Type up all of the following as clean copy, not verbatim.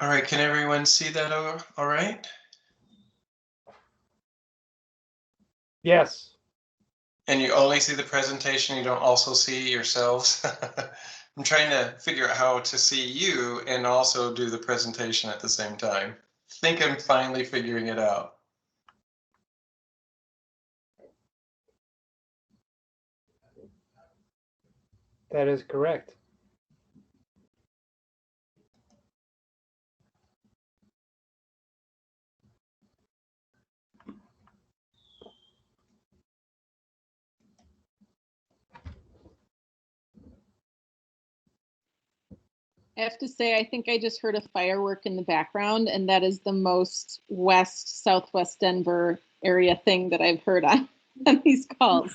All right, can everyone see that all right? Yes. And you only see the presentation, you don't also see yourselves? I'm trying to figure out how to see you and also do the presentation at the same time. I think I'm finally figuring it out. That is correct. I have to say, I think I just heard a firework in the background, and that is the most west, southwest Denver area thing that I've heard on these calls.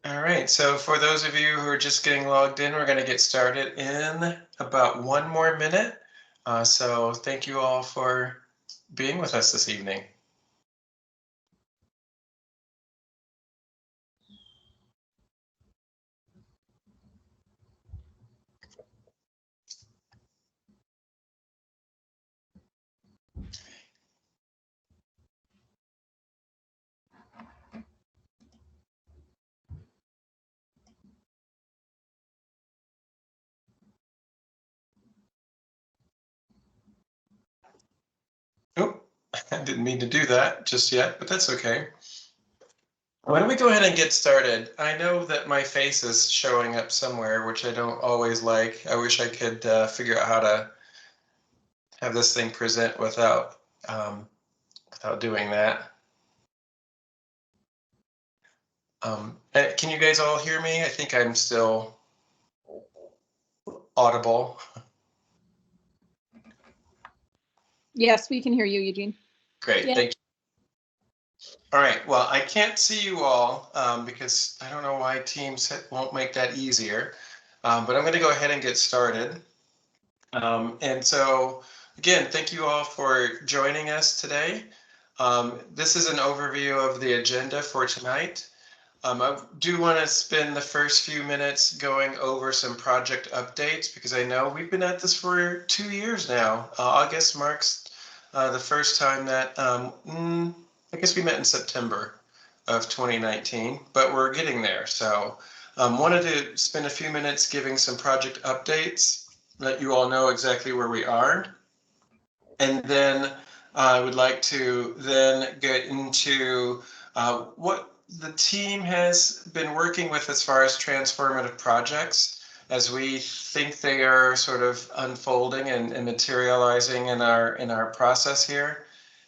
All right, so for those of you who are just getting logged in, we're going to get started in about 1 more minute. So thank you all for being with us this evening. Oh, I didn't mean to do that just yet, but that's okay. Why don't we go ahead and get started? I know that my face is showing up somewhere, which I don't always like. I wish I could figure out how to have this thing present without doing that. Can you guys all hear me? I think I'm still audible. Yes, we can hear you, Eugene. Great, Yeah. thank you. All right, well, I can't see you all because I don't know why Teams won't make that easier, but I'm going to go ahead and get started. And so, again, thank you all for joining us today. This is an overview of the agenda for tonight. I do want to spend the first few minutes going over some project updates because I know we've been at this for 2 years now. August marks the first time that, I guess we met in September of 2019, but we're getting there. So wanted to spend a few minutes giving some project updates, let you all know exactly where we are. And then I would like to then get into what the team has been working with as far as transformative projects, as we think they are sort of unfolding and materializing in our process here.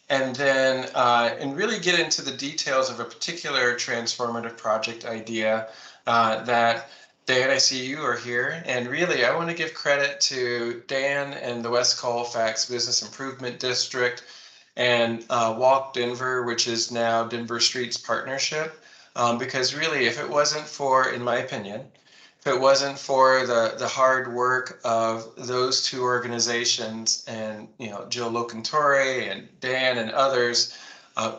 And then and really get into the details of a particular transformative project idea that Dan, I see you are here, and really I want to give credit to Dan and the West Colfax Business Improvement District and Walk Denver, which is now Denver Streets Partnership, because really if it wasn't for, in my opinion, if it wasn't for the hard work of those two organizations and Jill Locantore and Dan and others,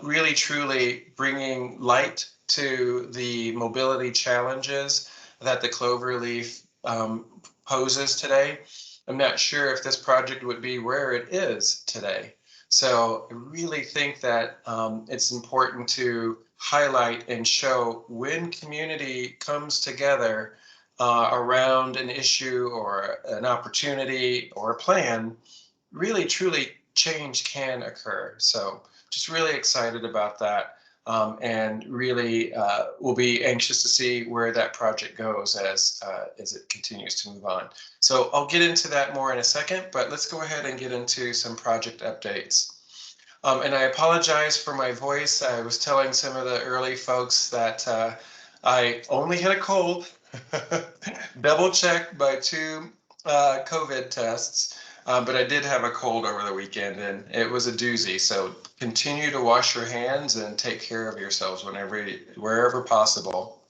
really truly bringing light to the mobility challenges that the Cloverleaf poses today, I'm not sure if this project would be where it is today. So I really think that it's important to highlight and show when community comes together around an issue or an opportunity or a plan, really truly change can occur. So just really excited about that. And really will be anxious to see where that project goes as it continues to move on. So I'll get into that more in a second, but let's go ahead and get into some project updates. And I apologize for my voice. I was telling some of the early folks that I only had a cold, double checked by 2 COVID tests. But I did have a cold over the weekend and it was a doozy. So continue to wash your hands and take care of yourselves wherever possible.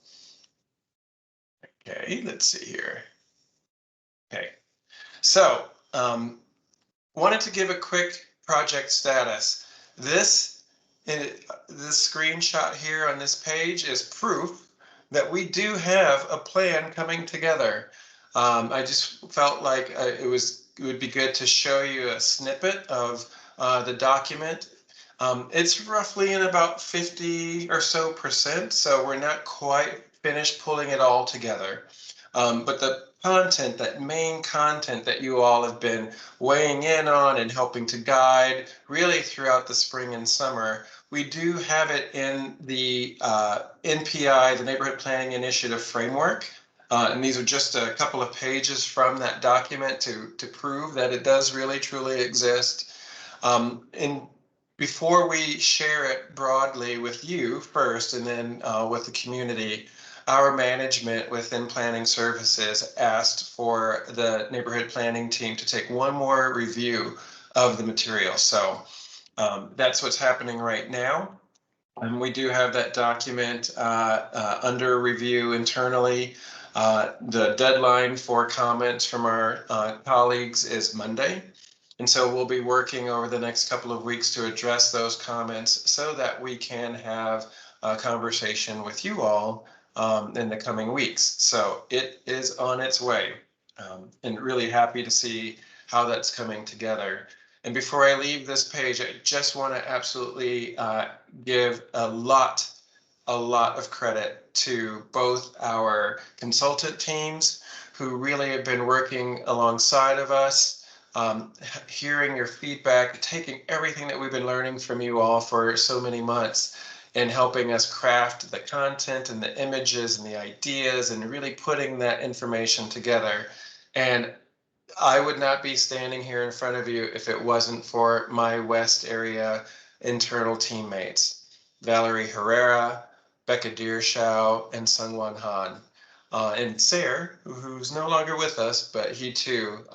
Okay, let's see here. Okay, so wanted to give a quick project status. This this screenshot here on this page is proof that we do have a plan coming together. I just felt like it would be good to show you a snippet of the document. It's roughly in about 50 or so percent, so we're not quite finished pulling it all together. But the content, that main content that you all have been weighing in on and helping to guide really throughout the spring and summer, we do have it in the NPI, the Neighborhood Planning Initiative Framework. And these are just a couple of pages from that document to prove that it does really truly exist. And before we share it broadly with you first and then with the community, our management within planning services asked for the neighborhood planning team to take one more review of the material. So that's what's happening right now. And we do have that document under review internally. The deadline for comments from our colleagues is Monday. And so we'll be working over the next couple of weeks to address those comments so that we can have a conversation with you all in the coming weeks. So it is on its way, and really happy to see how that's coming together. And before I leave this page, I just want to absolutely give a lot of credit to both our consultant teams who really have been working alongside of us, hearing your feedback, taking everything that we've been learning from you all for so many months and helping us craft the content and the images and the ideas and really putting that information together. And I would not be standing here in front of you if it wasn't for my West area internal teammates, Valerie Herrera, Becca Deershow, and Sungwon Han. And Sayre, who's no longer with us, but he too,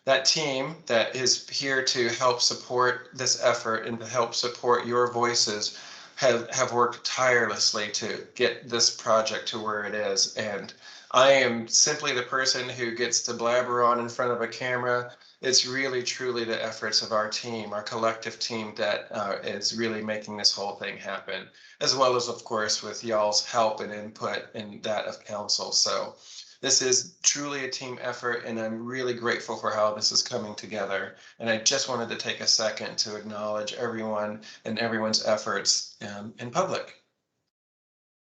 that team that is here to help support this effort and to help support your voices have worked tirelessly to get this project to where it is. And I am simply the person who gets to blabber on in front of a camera. It's really, truly the efforts of our team, our collective team, that is really making this whole thing happen, as well as, of course, with y'all's help and input and that of council. So this is truly a team effort, and I'm really grateful for how this is coming together. And I just wanted to take a second to acknowledge everyone and everyone's efforts in public.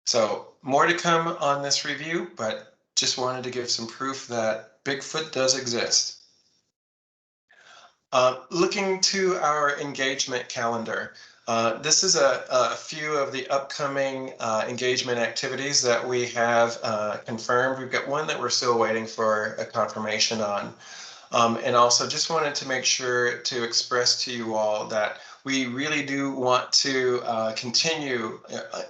So more to come on this review, but just wanted to give some proof that Bigfoot does exist. Looking to our engagement calendar, this is a few of the upcoming engagement activities that we have confirmed. We've got one that we're still waiting for a confirmation on. And also just wanted to make sure to express to you all that we really do want to continue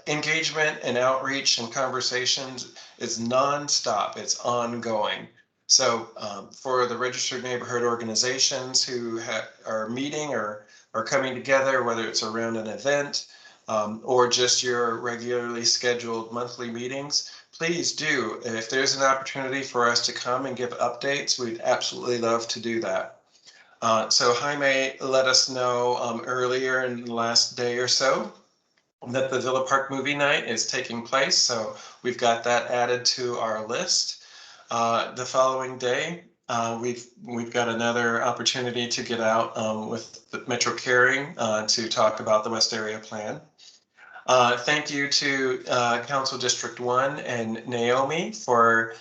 engagement and outreach and conversations is nonstop, it's ongoing. So for the registered neighborhood organizations who are meeting or are coming together, whether it's around an event or just your regularly scheduled monthly meetings, please do. If there's an opportunity for us to come and give updates, we'd absolutely love to do that. So Jaime let us know earlier in the last day or so that the Villa Park movie night is taking place. So we've got that added to our list. The following day, we've got another opportunity to get out with the Metro Caring to talk about the West Area Plan. Thank you to Council District 1 and Naomi for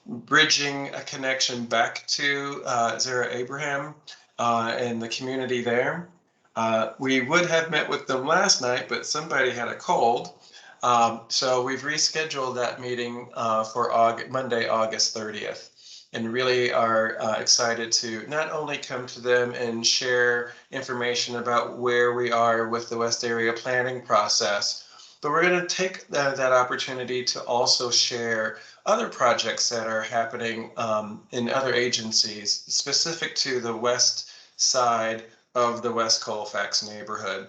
bridging a connection back to Zara Abraham and the community there. We would have met with them last night, but somebody had a cold. So we've rescheduled that meeting for Monday, August 30th. And really are excited to not only come to them and share information about where we are with the West Area planning process, but we're going to take that opportunity to also share other projects that are happening in other agencies specific to the west side of the West Colfax neighborhood.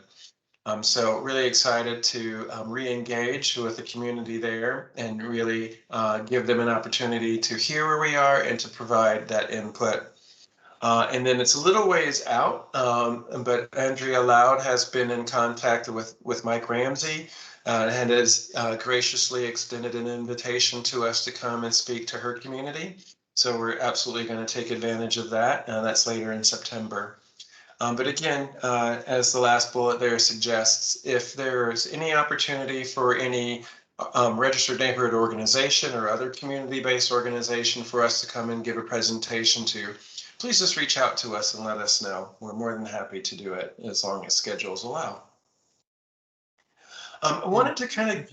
So really excited to re-engage with the community there and really give them an opportunity to hear where we are and to provide that input. And then it's a little ways out, but Andrea Loud has been in contact with Mike Ramsey and has graciously extended an invitation to us to come and speak to her community. So we're absolutely going to take advantage of that. That's later in September. But again, as the last bullet there suggests, if there's any opportunity for any registered neighborhood organization or other community-based organization for us to come and give a presentation to, please just reach out to us and let us know. We're more than happy to do it as long as schedules allow. I wanted to kind of,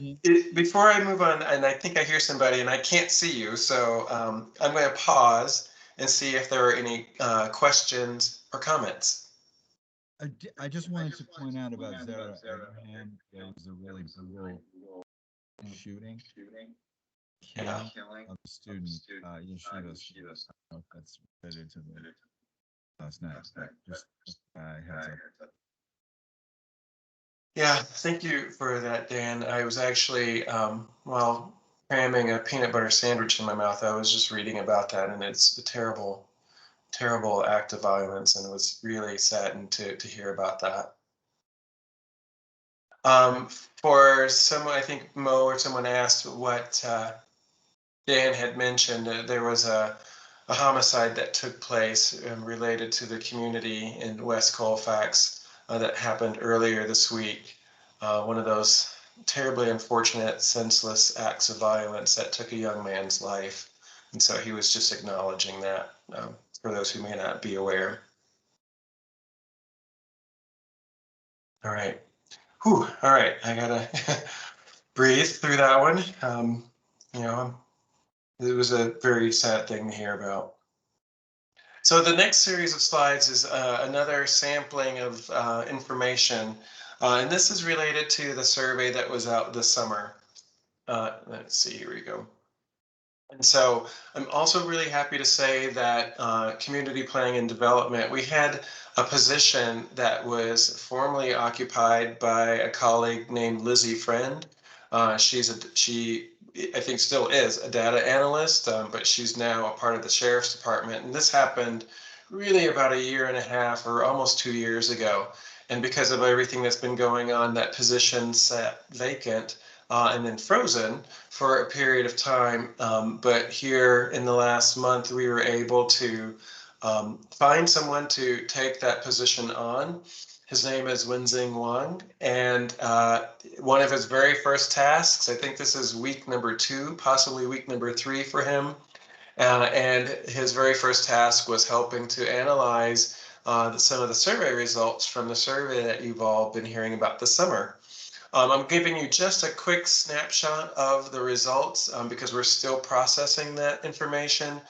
before I move on, and I think I hear somebody and I can't see you, so I'm going to pause and see if there are any questions or comments. I just wanted to point out about Zara Abraham. There was a really brutal shooting, killing of a student. You'll shoot us. I don't know if that's related to the last night. Just heads up. Yeah, thank you for that, Dan. I was actually, while cramming a peanut butter sandwich in my mouth, I was just reading about that, and it's a terrible, terrible act of violence, and it was really saddened to hear about that. For someone, I think Mo or someone asked what Dan had mentioned. There was a homicide that took place related to the community in West Colfax that happened earlier this week. One of those terribly unfortunate, senseless acts of violence that took a young man's life. And so he was just acknowledging that for those who may not be aware. All right. Whew, all right, I gotta breathe through that one. You know, it was a very sad thing to hear about. So the next series of slides is another sampling of information, and this is related to the survey that was out this summer. Let's see, here we go. And so I'm also really happy to say that community planning and development, we had a position that was formerly occupied by a colleague named Lizzie Friend. She I think still is a data analyst, but she's now a part of the Sheriff's Department. And this happened really about a year and a half or almost 2 years ago. And because of everything that's been going on, that position sat vacant and then frozen for a period of time. But here in the last month, we were able to find someone to take that position on. His name is Wenzing Wang, and one of his very first tasks, I think this is week number 2, possibly week number 3 for him, and his very first task was helping to analyze some of the survey results from the survey that you've all been hearing about this summer. I'm giving you just a quick snapshot of the results because we're still processing that information.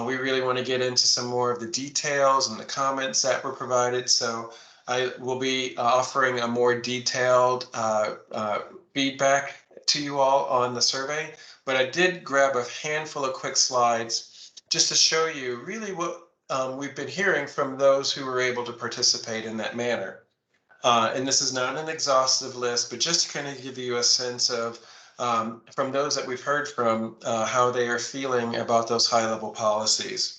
We really want to get into some more of the details and the comments that were provided. So I will be offering a more detailed feedback to you all on the survey, but I did grab a handful of quick slides just to show you really what we've been hearing from those who were able to participate in that manner. And this is not an exhaustive list, but just to kind of give you a sense of, from those that we've heard from, how they are feeling about those high-level policies.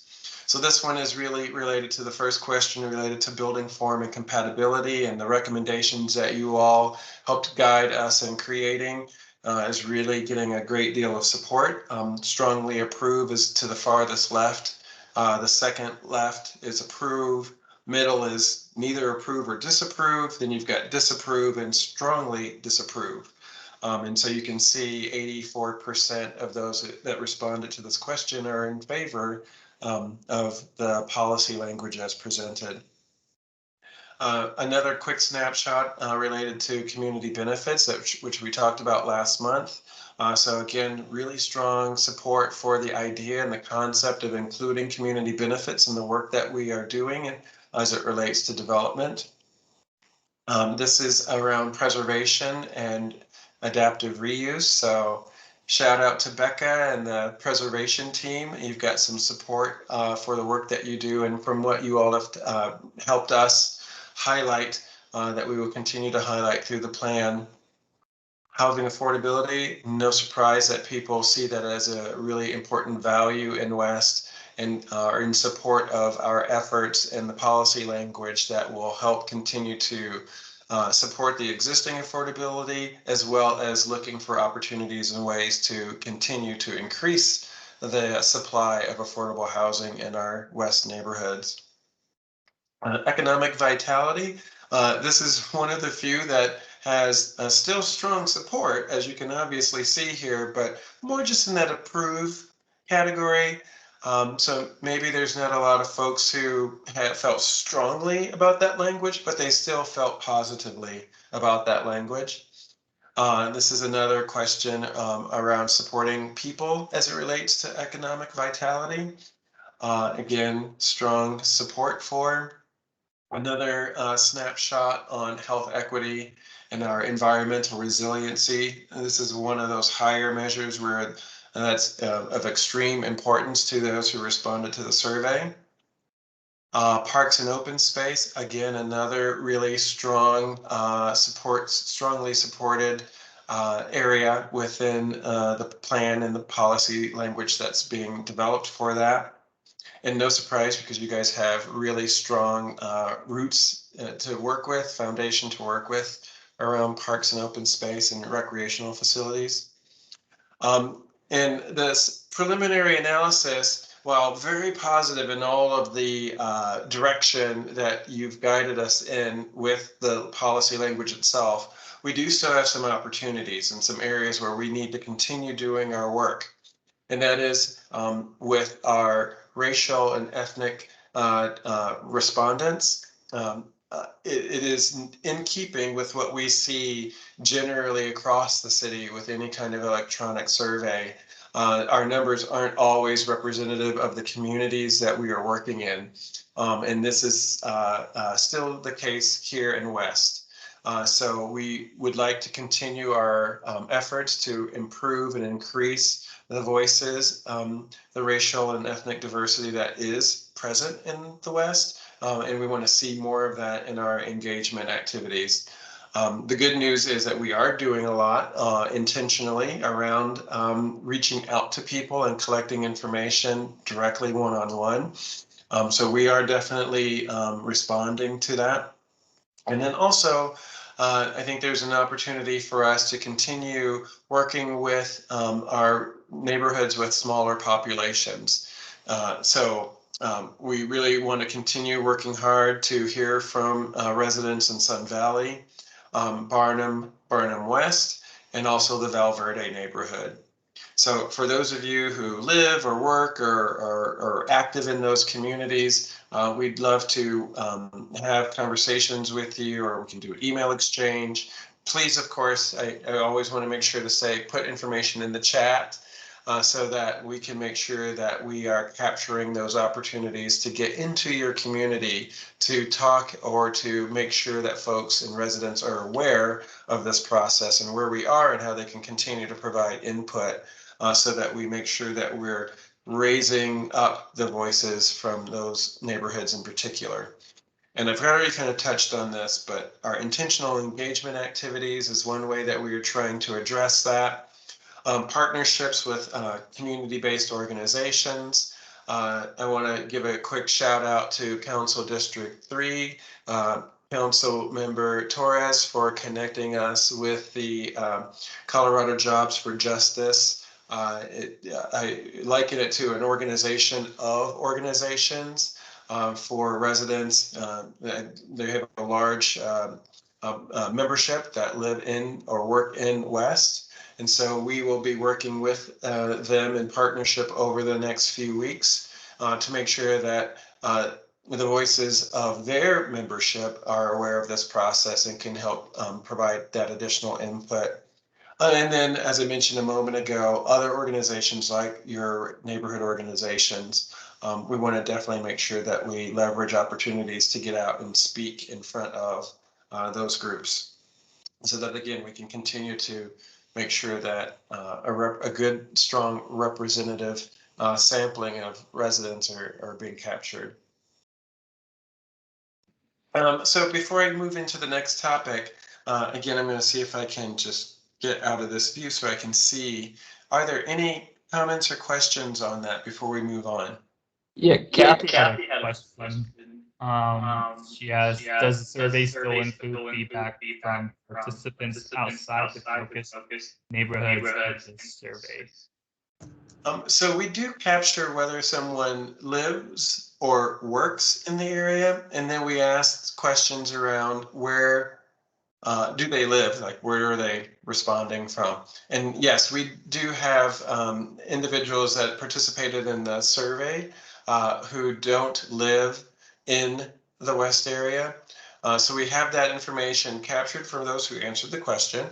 So this one is really related to the first question related to building form and compatibility, and the recommendations that you all helped guide us in creating is really getting a great deal of support. Strongly approve is to the farthest left. The second left is approve. Middle is neither approve or disapprove. Then you've got disapprove and strongly disapprove. And so you can see 84% of those that responded to this question are in favor of the policy language as presented. Another quick snapshot related to community benefits, which we talked about last month. So again, really strong support for the idea and the concept of including community benefits in the work that we are doing as it relates to development. This is around preservation and adaptive reuse. So shout out to Becca and the preservation team. You've got some support for the work that you do, and from what you all have helped us highlight that we will continue to highlight through the plan. Housing affordability, no surprise that people see that as a really important value in West, and are in support of our efforts and the policy language that will help continue to support the existing affordability, as well as looking for opportunities and ways to continue to increase the supply of affordable housing in our West neighborhoods. Economic vitality. This is one of the few that has still strong support, as you can obviously see here, but more just in that approve category. So maybe there's not a lot of folks who have felt strongly about that language, but they still felt positively about that language. This is another question around supporting people as it relates to economic vitality. Again, strong support for. Another snapshot on health equity and our environmental resiliency. This is one of those higher measures where that's of extreme importance to those who responded to the survey. Parks and open space, again, another really strong strongly supported area within the plan and the policy language that's being developed for that. And no surprise, because you guys have really strong roots to work with, foundation to work with around parks and open space and recreational facilities. And this preliminary analysis, while very positive in all of the direction that you've guided us in with the policy language itself, we do still have some opportunities and some areas where we need to continue doing our work. And that is with our racial and ethnic respondents. It is in keeping with what we see generally across the city with any kind of electronic survey. Our numbers aren't always representative of the communities that we are working in. And this is still the case here in West. So we would like to continue our efforts to improve and increase the voices, the racial and ethnic diversity that is present in the West. And we want to see more of that in our engagement activities. The good news is that we are doing a lot intentionally around reaching out to people and collecting information directly one-on-one. So we are definitely responding to that. And then also, I think there's an opportunity for us to continue working with our neighborhoods with smaller populations. We really want to continue working hard to hear from residents in Sun Valley, Barnum West, and also the Val Verde neighborhood. So for those of you who live or work or are active in those communities, we'd love to have conversations with you, or we can do an email exchange. Please, of course, I always want to make sure to say, put information in the chat so that we can make sure that we are capturing those opportunities to get into your community to talk or to make sure that folks and residents are aware of this process and where we are and how they can continue to provide input so that we make sure that we're raising up the voices from those neighborhoods in particular. And I've already kind of touched on this, but our intentional engagement activities is one way that we are trying to address that. Partnerships with community-based organizations. I want to give a quick shout out to Council District 3, Council Member Torres for connecting us with the Colorado Jobs for Justice. I liken it to an organization of organizations for residents. They have a large membership that live in or work in West. And so we will be working with them in partnership over the next few weeks to make sure that the voices of their membership are aware of this process and can help provide that additional input. And then, as I mentioned a moment ago, other organizations like your neighborhood organizations, we want to definitely make sure that we leverage opportunities to get out and speak in front of those groups so that, again, we can continue to make sure that a good, strong representative sampling of residents are being captured. So before I move into the next topic, again, I'm going to see if I can just get out of this view so I can see, are there any comments or questions on that before we move on? Yeah, Kathy had a question. She asked, does the survey still include feedback from participants outside the focus neighborhoods of this survey? So we do capture whether someone lives or works in the area, and then we ask questions around where do they live, like where are they responding from? And yes, we do have individuals that participated in the survey who don't live in the West area. So we have that information captured from those who answered the question.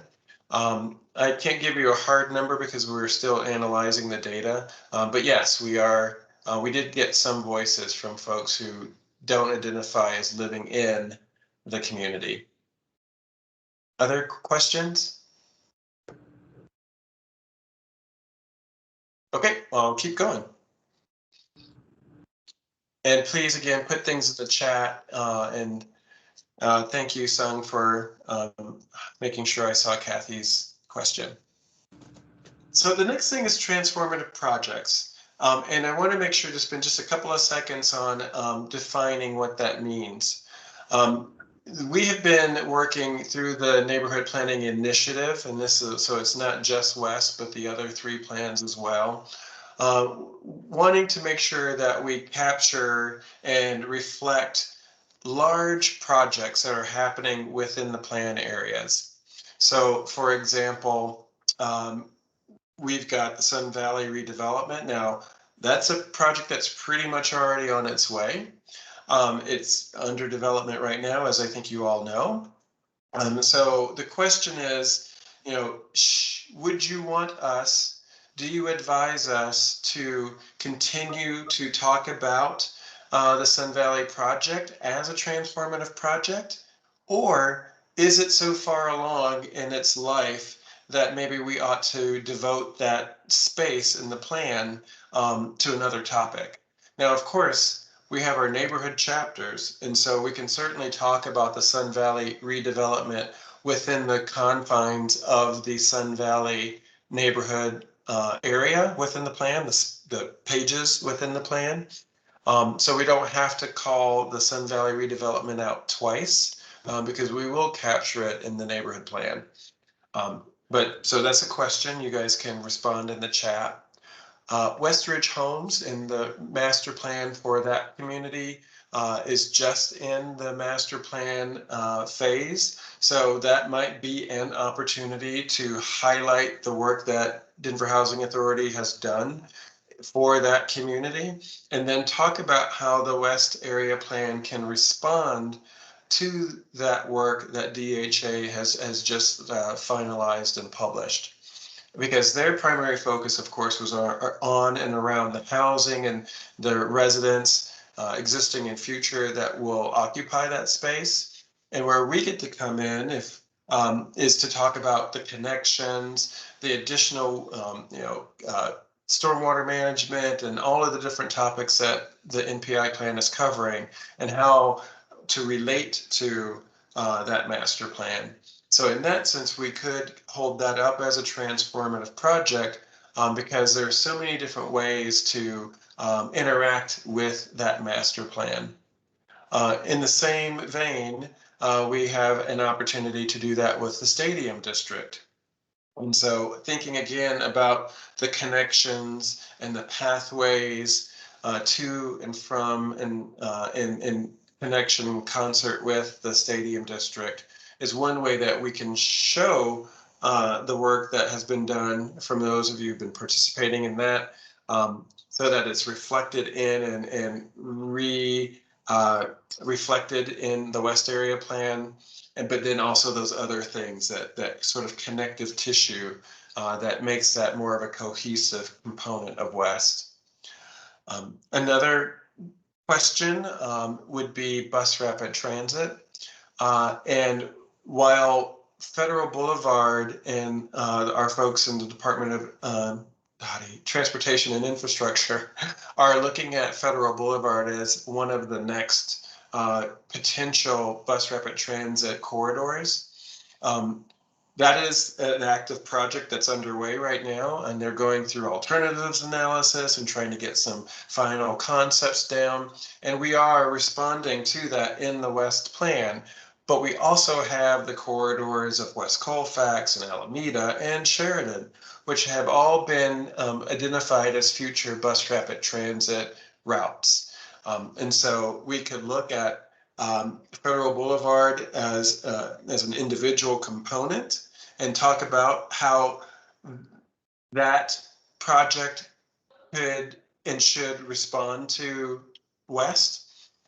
I can't give you a hard number because we're still analyzing the data, but yes, we are. We did get some voices from folks who don't identify as living in the community. Other questions? Okay, well, I'll keep going. And please, again, put things in the chat and thank you, Sung, for making sure I saw Kathy's question. So the next thing is transformative projects. And I want to make sure to spend just a couple of seconds on defining what that means. We have been working through the neighborhood planning initiative, and this is, so it's not just West, but the other 3 plans as well. Wanting to make sure that we capture and reflect large projects that are happening within the plan areas. So for example, we've got the Sun Valley redevelopment. Now, that's a project that's pretty much already on its way. It's under development right now, as I think you all know. So the question is, you know, would you want us, do you advise us to continue to talk about the Sun Valley project as a transformative project? Or is it so far along in its life that maybe we ought to devote that space in the plan to another topic? Now, of course, we have our neighborhood chapters, and so we can certainly talk about the Sun Valley redevelopment within the confines of the Sun Valley neighborhood area within the plan, the pages within the plan. So we don't have to call the Sun Valley redevelopment out twice because we will capture it in the neighborhood plan. But so that's a question. You guys can respond in the chat. Westridge Homes in the master plan for that community is just in the master plan phase. So that might be an opportunity to highlight the work that Denver Housing Authority has done for that community, and then talk about how the West Area Plan can respond to that work that DHA has just finalized and published. Because their primary focus, of course, was on and around the housing and the residents, existing and future, that will occupy that space. And where we get to come in is to talk about the connections, the additional, stormwater management, and all of the different topics that the NPI plan is covering, and how to relate to that master plan. So in that sense, we could hold that up as a transformative project because there are so many different ways to interact with that master plan. In the same vein, we have an opportunity to do that with the stadium district. And so thinking again about the connections and the pathways to and from and in connection and concert with the stadium district is one way that we can show the work that has been done from those of you who've been participating in that, so that it's reflected in and reflected in the West Area Plan, but then also those other things that sort of connective tissue that makes that more of a cohesive component of West. Another question would be bus rapid transit. And while Federal Boulevard and our folks in the Department of Dottie, Transportation and Infrastructure are looking at Federal Boulevard as one of the next potential bus rapid transit corridors, That is an active project that's underway right now, and they're going through alternatives analysis and trying to get some final concepts down. And we are responding to that in the West Plan. But we also have the corridors of West Colfax and Alameda and Sheridan, which have all been identified as future bus rapid transit routes. And so we could look at Federal Boulevard as an individual component and talk about how that project could and should respond to West,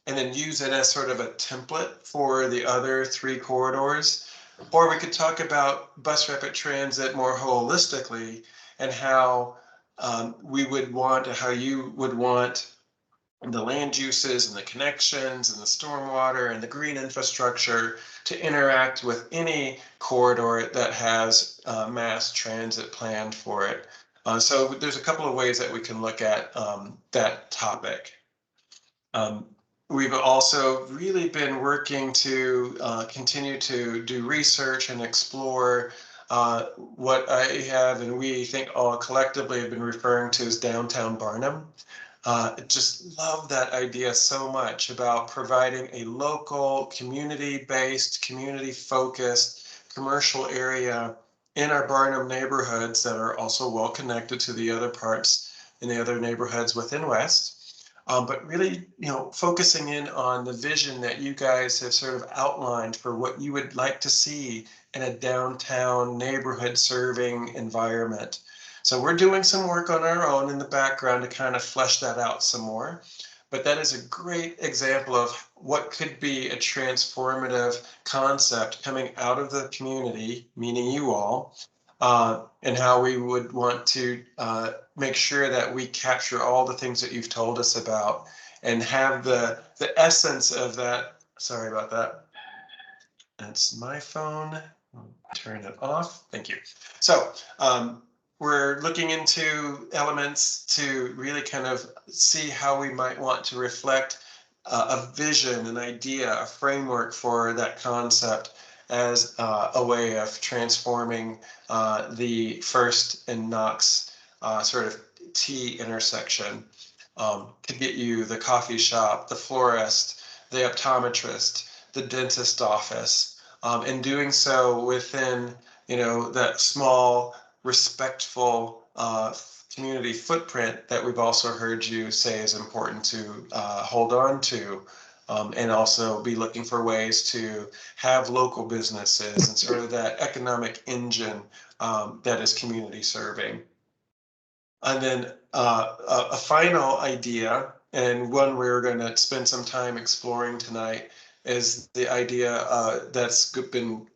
and then use it as sort of a template for the other 3 corridors. Or we could talk about bus rapid transit more holistically and how we would want, how you would want the land uses and the connections and the stormwater and the green infrastructure to interact with any corridor that has mass transit planned for it. So there's a couple of ways that we can look at that topic. We've also really been working to continue to do research and explore what I have and we think all collectively have been referring to as downtown Barnum. Just love that idea so much about providing a local, community-based, community-focused commercial area in our Barnum neighborhoods that are also well connected to the other parts in the other neighborhoods within West. But really, focusing in on the vision that you guys have sort of outlined for what you would like to see in a downtown neighborhood serving environment. So we're doing some work on our own in the background to kind of flesh that out some more. But that is a great example of what could be a transformative concept coming out of the community, meaning you all, and how we would want to make sure that we capture all the things that you've told us about and have the essence of that. Sorry about that. That's my phone. I'll turn it off. Thank you. So we're looking into elements to really kind of see how we might want to reflect a vision, an idea, a framework for that concept as a way of transforming the First and Knox sort of T intersection to get you the coffee shop, the florist, the optometrist, the dentist office, and doing so within, that small, respectful community footprint that we've also heard you say is important to hold on to, and also be looking for ways to have local businesses and sort of that economic engine that is community serving. And then a final idea, and one we're going to spend some time exploring tonight, is the idea that's been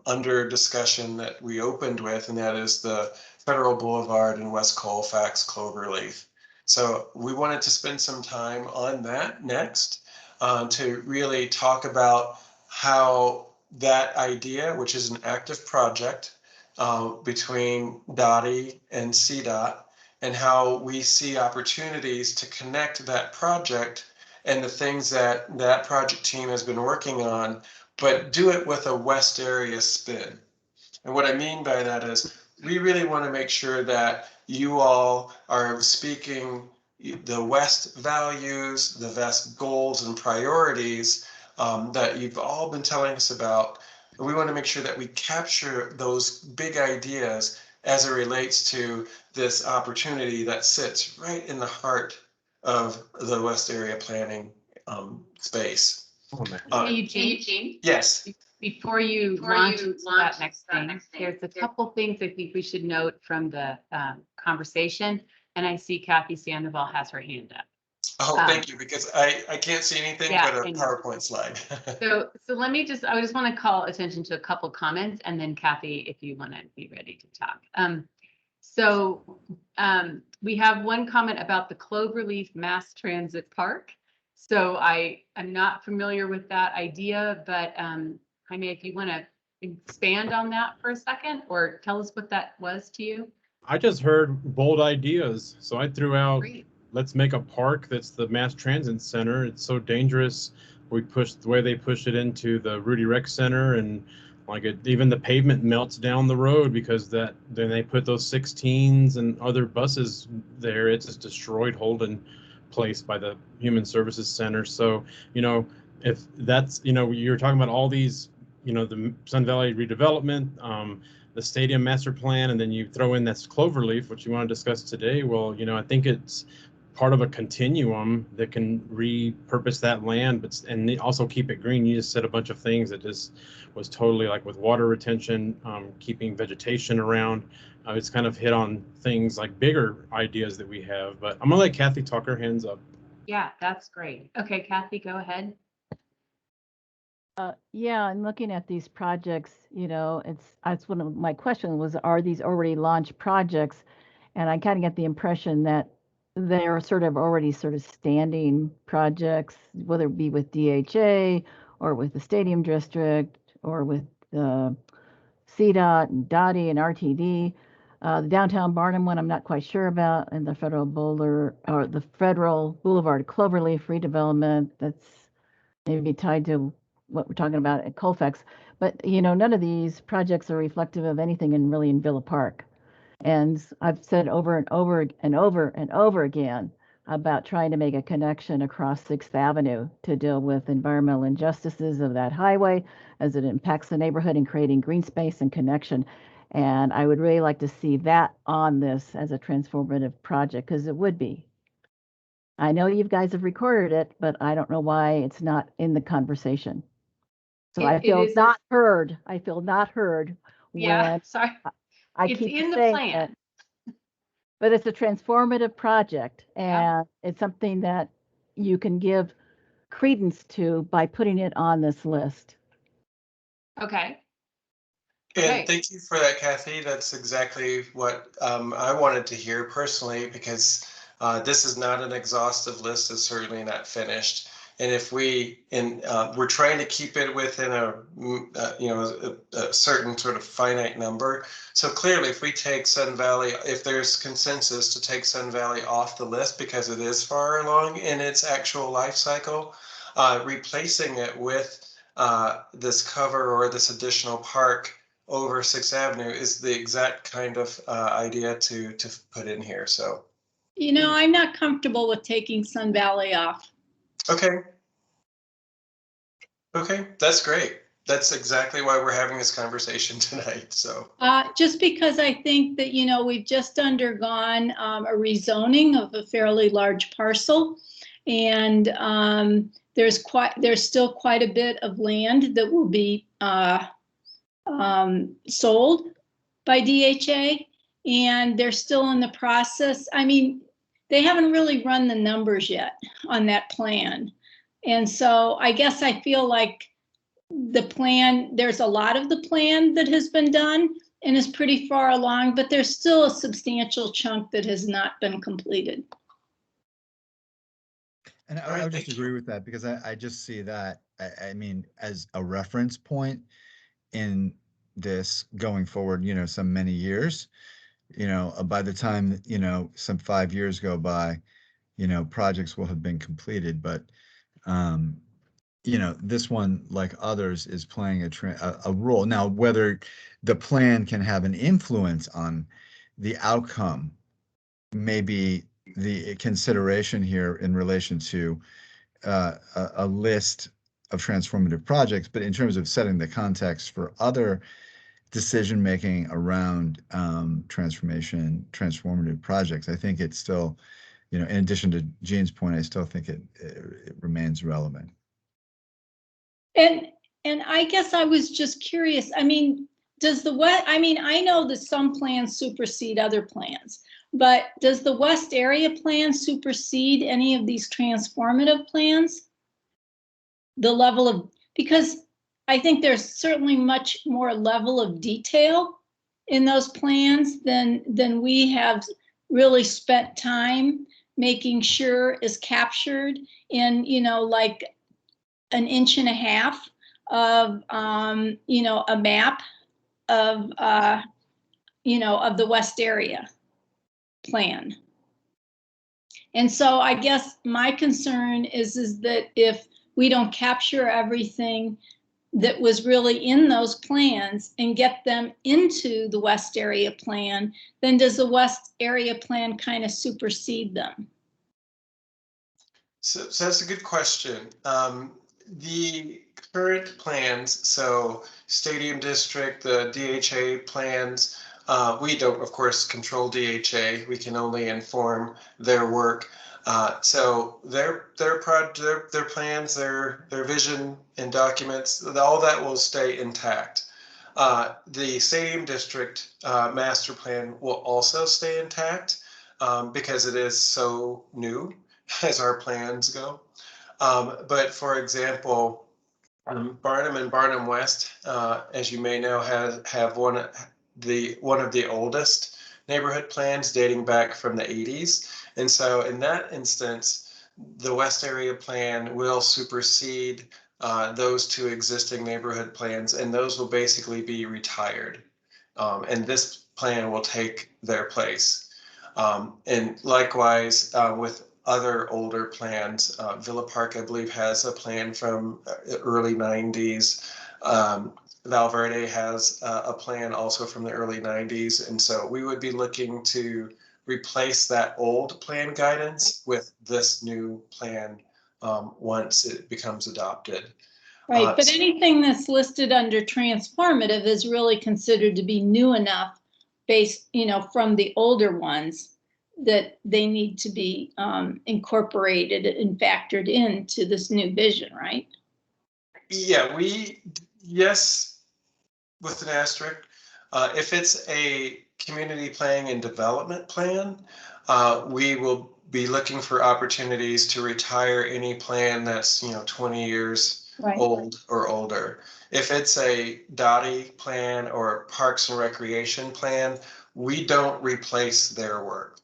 under discussion that we opened with, and that is the Federal Boulevard and West Colfax Cloverleaf. So we wanted to spend some time on that next to really talk about how that idea, which is an active project between Dottie and CDOT, and how we see opportunities to connect that project and the things that that project team has been working on, but do it with a West area spin. And what I mean by that is we really want to make sure that you all are speaking the West values, the West goals and priorities that you've all been telling us about. And we want to make sure that we capture those big ideas as it relates to this opportunity that sits right in the heart of the West area planning space. Hey, Eugene, Yes. before you launch into that next thing, there's a couple things I think we should note from the conversation. And I see Kathy Sandoval has her hand up. Oh, thank you, because I can't see anything but a PowerPoint slide. So let me I just want to call attention to a couple comments, and then Kathy, if you want to be ready to talk. We have one comment about the Cloverleaf Mass Transit Park. So I'm not familiar with that idea, but Jaime, if you want to expand on that for a second, or tell us what that was to you. I just heard bold ideas, so I threw out, Great. let's make a park that's the mass transit center. It's so dangerous. We pushed the way they pushed it into the Rudy Rec Center, and Like even the pavement melts down the road because then they put those 16s and other buses there. It's just destroyed Holden Place by the Human Services Center. So, if that's, you're talking about all these, the Sun Valley redevelopment, the stadium master plan, and then you throw in this Cloverleaf, which you want to discuss today. Well, I think it's part of a continuum that can repurpose that land, and also keep it green. You just said a bunch of things that just was totally like with water retention, keeping vegetation around. It's kind of hit on things like bigger ideas that we have. But I'm gonna let Kathy talk, her hands up. Yeah, that's great. Okay, Kathy, go ahead. Yeah, I'm looking at ththese projects, that's one of my questions was, are these already launched projects? And I kind of get the impression that they're sort of already sort of standing projects, whether it be with DHA or with the Stadium District or with CDOT and Dottie and RTD. The downtown Barnum one, I'm not quite sure about, and the Federal Boulevard Cloverleaf redevelopment, that's maybe tied to what we're talking about at Colfax. But, none of these projects are reflective of anything in Villa Park. And I've said over and over and over and over again about trying to make a connection across 6th Avenue to deal with environmental injustices of that highway as it impacts the neighborhood and creating green space and connection. And I would really like to see that on this as a transformative project, because it would be. I know you guys have recorded it, but I don't know why it's not in the conversation. So I feel not heard. I feel not heard. Yeah, sorry. I it's keep in the saying plan. it, but it's a transformative project, and it's something that you can give credence to by putting it on this list. Okay. And thank you for that, Kathy. That's exactly what I wanted to hear personally, because this is not an exhaustive list. It's certainly not finished. And if we're trying to keep it within a certain sort of finite number. So clearly, if we take Sun Valley, if there's consensus to take Sun Valley off the list because it is far along in its actual life cycle, replacing it with this cover or this additional park over 6th Avenue is the exact kind of idea to put in here. So, I'm not comfortable with taking Sun Valley off. Okay, that's great. That's exactly why we're having this conversation tonight. So, just because I think that, we've just undergone a rezoning of a fairly large parcel, and there's still quite a bit of land that will be sold by DHA, and they're still in the process. I mean, they haven't really run the numbers yet on that plan. And so I guess I feel like the plan, there's a lot of the plan that has been done and is pretty far along, but there's still a substantial chunk that has not been completed. And I would just agree with that, because I just see that, I mean, as a reference point in this going forward, some many years, by the time, some 5 years go by, projects will have been completed. But, this one, like others, is playing a role. Now, whether the plan can have an influence on the outcome may be the consideration here in relation to a list of transformative projects. But in terms of setting the context for other decision making around transformative projects, I think it's still, in addition to Jean's point, I still think it remains relevant. And I guess I was just curious. I mean, I know that some plans supersede other plans, but does the West Area plan supersede any of these transformative plans? The level of, because I think there's certainly much more level of detail in those plans than we have really spent time making sure is captured in, like an inch and a half of, a map of, of the West Area plan. And so I guess my concern is that if we don't capture everything that was really in those plans and get them into the West Area Plan, then does the West Area Plan kind of supersede them? So that's a good question. The current plans, so Stadium District, the DHA plans, we don't, of course, control DHA. We can only inform their work. So their plans, their vision and documents, all that will stay intact. The Stadium District master plan will also stay intact because it is so new as our plans go. But for example, Barnum and Barnum West, as you may know, have one of the oldest neighborhood plans dating back from the 80s. And so in that instance, the West Area Plan will supersede those two existing neighborhood plans, and those will basically be retired. And this plan will take their place. And likewise, with other older plans, Villa Park, I believe, has a plan from early 90s. Valverde has a plan also from the early 90s. And so we would be looking to replace that old plan guidance with this new plan once it becomes adopted. Right, but anything that's listed under transformative is really considered to be new enough based, from the older ones that they need to be incorporated and factored into this new vision, right? Yeah, yes, with an asterisk. If it's a community planning and development plan, we will be looking for opportunities to retire any plan that's 20 years old or older. If it's a Dottie plan or Parks and Recreation plan, we don't replace their work.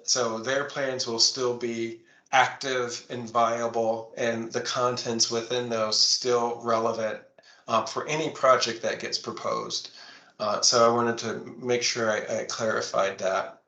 So their plans will still be active and viable, and the contents within those still relevant for any project that gets proposed. So I wanted to make sure I clarified that.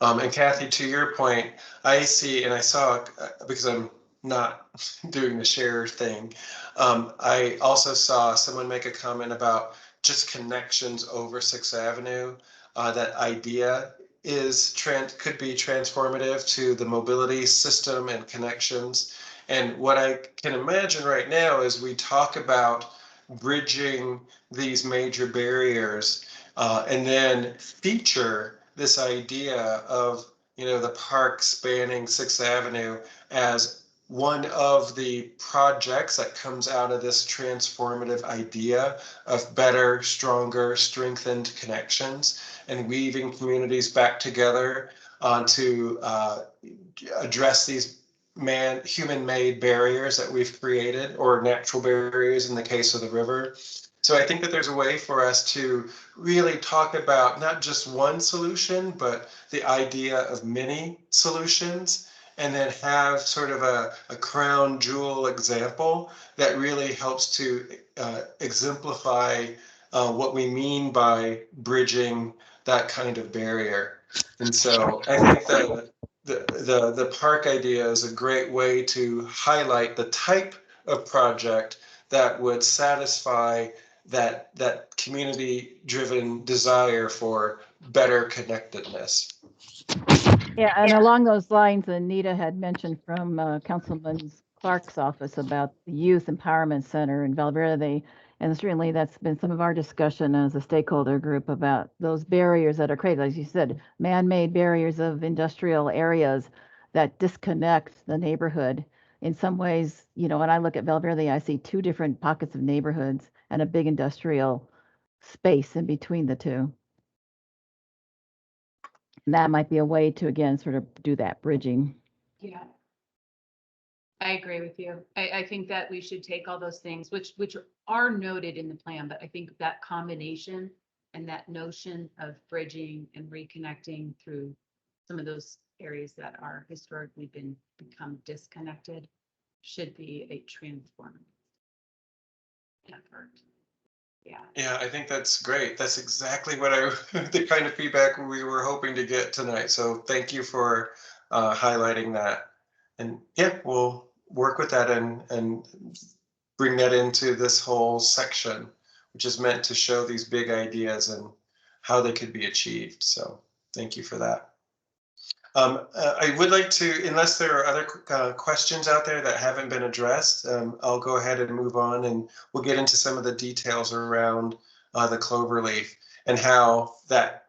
And Kathy, to your point, I see, and I saw, because I'm not doing the share thing, I also saw someone make a comment about just connections over 6th Avenue. That idea could be transformative to the mobility system and connections. And what I can imagine right now is we talk about bridging these major barriers and then feature this idea of the park spanning 6th Avenue as one of the projects that comes out of this transformative idea of better, stronger, strengthened connections and weaving communities back together to address these human-made barriers that we've created, or natural barriers in the case of the river. So I think that there's a way for us to really talk about not just one solution, but the idea of many solutions, and then have sort of a crown jewel example that really helps to exemplify what we mean by bridging that kind of barrier. And so I think that the park idea is a great way to highlight the type of project that would satisfy that community-driven desire for better connectedness. Yeah, and along those lines, Anita had mentioned from Councilman Clark's office about the Youth Empowerment Center in Valverde. And certainly that's been some of our discussion as a stakeholder group about those barriers that are created, as you said, man-made barriers of industrial areas that disconnect the neighborhood. In some ways, when I look at Valverde, I see two different pockets of neighborhoods and a big industrial space in between the two. And that might be a way to, again, sort of do that bridging. Yeah. I agree with you. I think that we should take all those things, which are noted in the plan, but I think that combination and that notion of bridging and reconnecting through some of those areas that are historically become disconnected should be a transformative effort. Yeah. Yeah, I think that's great. That's exactly what the kind of feedback we were hoping to get tonight. So thank you for highlighting that. And yeah, we'll work with that and bring that into this whole section, which is meant to show these big ideas and how they could be achieved. So thank you for that. I would like to, unless there are other questions out there that haven't been addressed, I'll go ahead and move on, and we'll get into some of the details around the cloverleaf and how that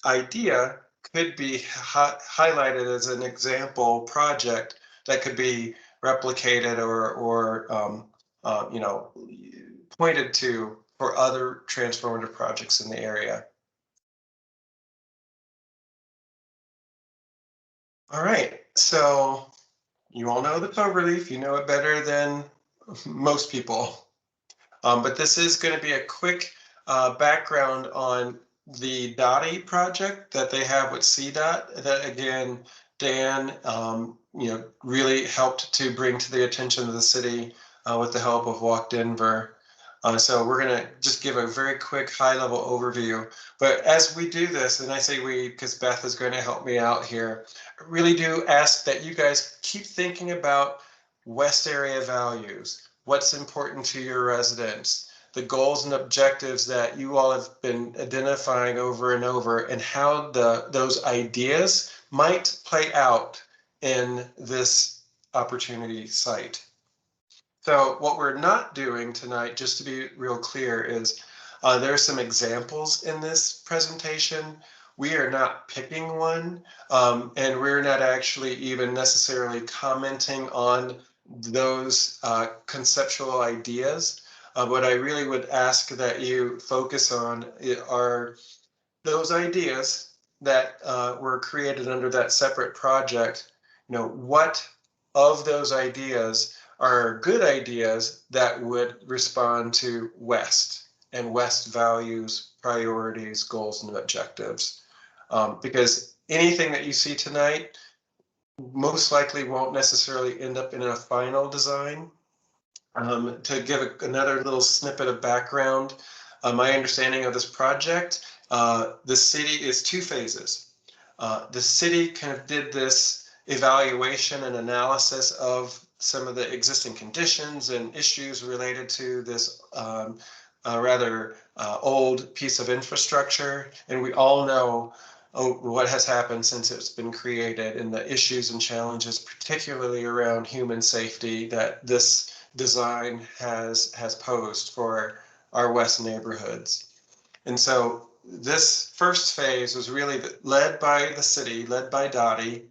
idea could be highlighted as an example project that could be replicated or you know, pointed to for other transformative projects in the area. All right, so you all know the cloverleaf, you know it better than most people. But this is going to be a quick background on the Dottie project that they have with CDOT that, again, Dan, you know, really helped to bring to the attention of the city with the help of Walk Denver. So we're going to just give a very quick high-level overview. But as we do this, and I say we because Beth is going to help me out here, I really do ask that you guys keep thinking about West area values. What's important to your residents, the goals and objectives that you all have been identifying over and over, and how those ideas might play out in this opportunity site. So what we're not doing tonight, just to be real clear, is there are some examples in this presentation. We are not picking one, and we're not actually even necessarily commenting on those conceptual ideas. What I really would ask that you focus on are those ideas that were created under that separate project. You know, what of those ideas are good ideas that would respond to West and West values, priorities, goals, and objectives. Because anything that you see tonight most likely won't necessarily end up in a final design. To give another little snippet of background, my understanding of this project, the city is 2 phases. The city kind of did this evaluation and analysis of some of the existing conditions and issues related to this rather old piece of infrastructure. And we all know what has happened since it's been created and the issues and challenges, particularly around human safety, that this design has posed for our West neighborhoods. And so this first phase was really led by the city, led by Dottie,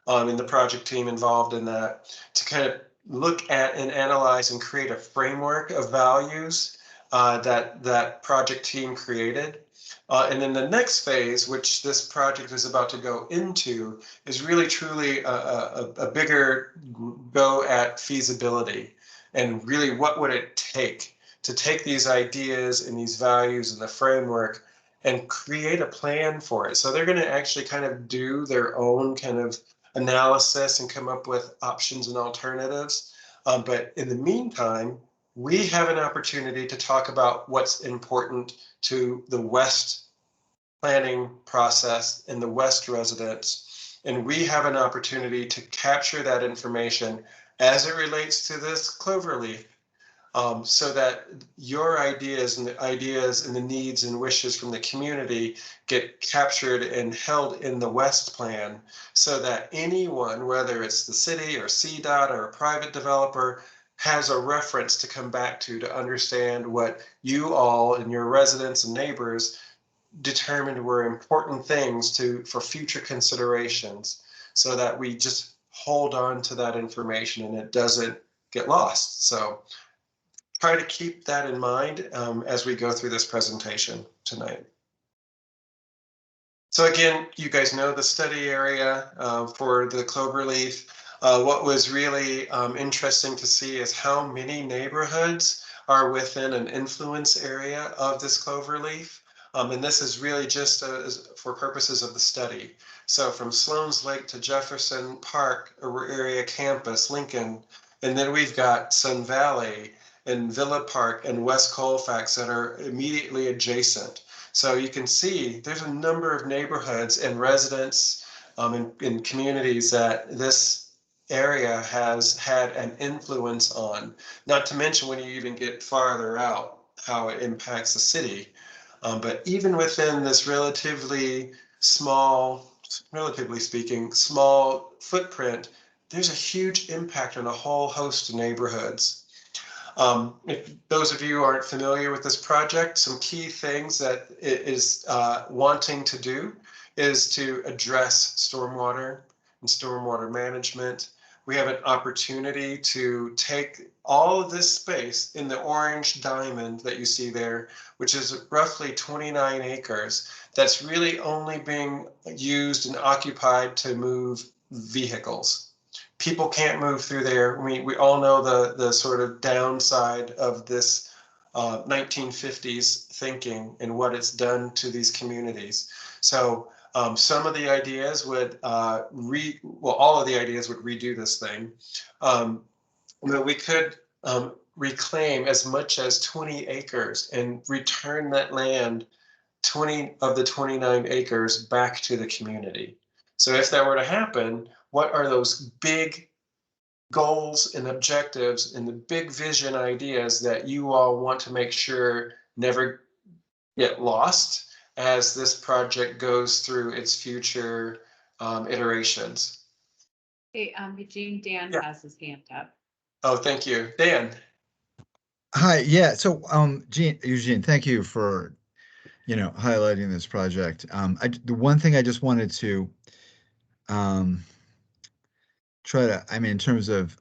and the project team involved in that, to kind of look at and analyze and create a framework of values that project team created. And then the next phase, which this project is about to go into, is really truly a bigger go at feasibility. And really, what would it take to take these ideas and these values and the framework and create a plan for it? So they're going to actually kind of do their own kind of analysis and come up with options and alternatives. But in the meantime, we have an opportunity to talk about what's important to the West planning process and the West residents. And we have an opportunity to capture that information as it relates to this cloverleaf, so that your ideas and the needs and wishes from the community get captured and held in the West plan, so that anyone, whether it's the city or CDOT or a private developer, has a reference to come back to understand what you all and your residents and neighbors determined were important things for future considerations, so that we just hold on to that information and it doesn't get lost. So try to keep that in mind as we go through this presentation tonight. So again, you guys know the study area for the cloverleaf. What was really interesting to see is how many neighborhoods are within an influence area of this cloverleaf. And this is really just for purposes of the study. So from Sloan's Lake to Jefferson Park area campus, Lincoln, and then we've got Sun Valley and Villa Park and West Colfax that are immediately adjacent. So you can see there's a number of neighborhoods and residents in communities that this area has had an influence on, not to mention when you even get farther out, how it impacts the city. But even within this relatively speaking, small footprint, there's a huge impact on a whole host of neighborhoods. If those of you who aren't familiar with this project, some key things that it is wanting to do is to address stormwater and stormwater management. We have an opportunity to take all of this space in the orange diamond that you see there, which is roughly 29 acres, that's really only being used and occupied to move vehicles. People can't move through there. We all know the sort of downside of this 1950s thinking and what it's done to these communities. So some of the ideas would all of the ideas would redo this thing. But we could reclaim as much as 20 acres and return that land, 20 of the 29 acres, back to the community. So if that were to happen, what are those big goals and objectives and the big vision ideas that you all want to make sure never get lost as this project goes through its future iterations? Hey, Eugene, Dan Yeah. has his hand up. Oh, thank you. Dan. Hi, yeah. So, Eugene, thank you for, highlighting this project. The one thing I just wanted to try to, in terms of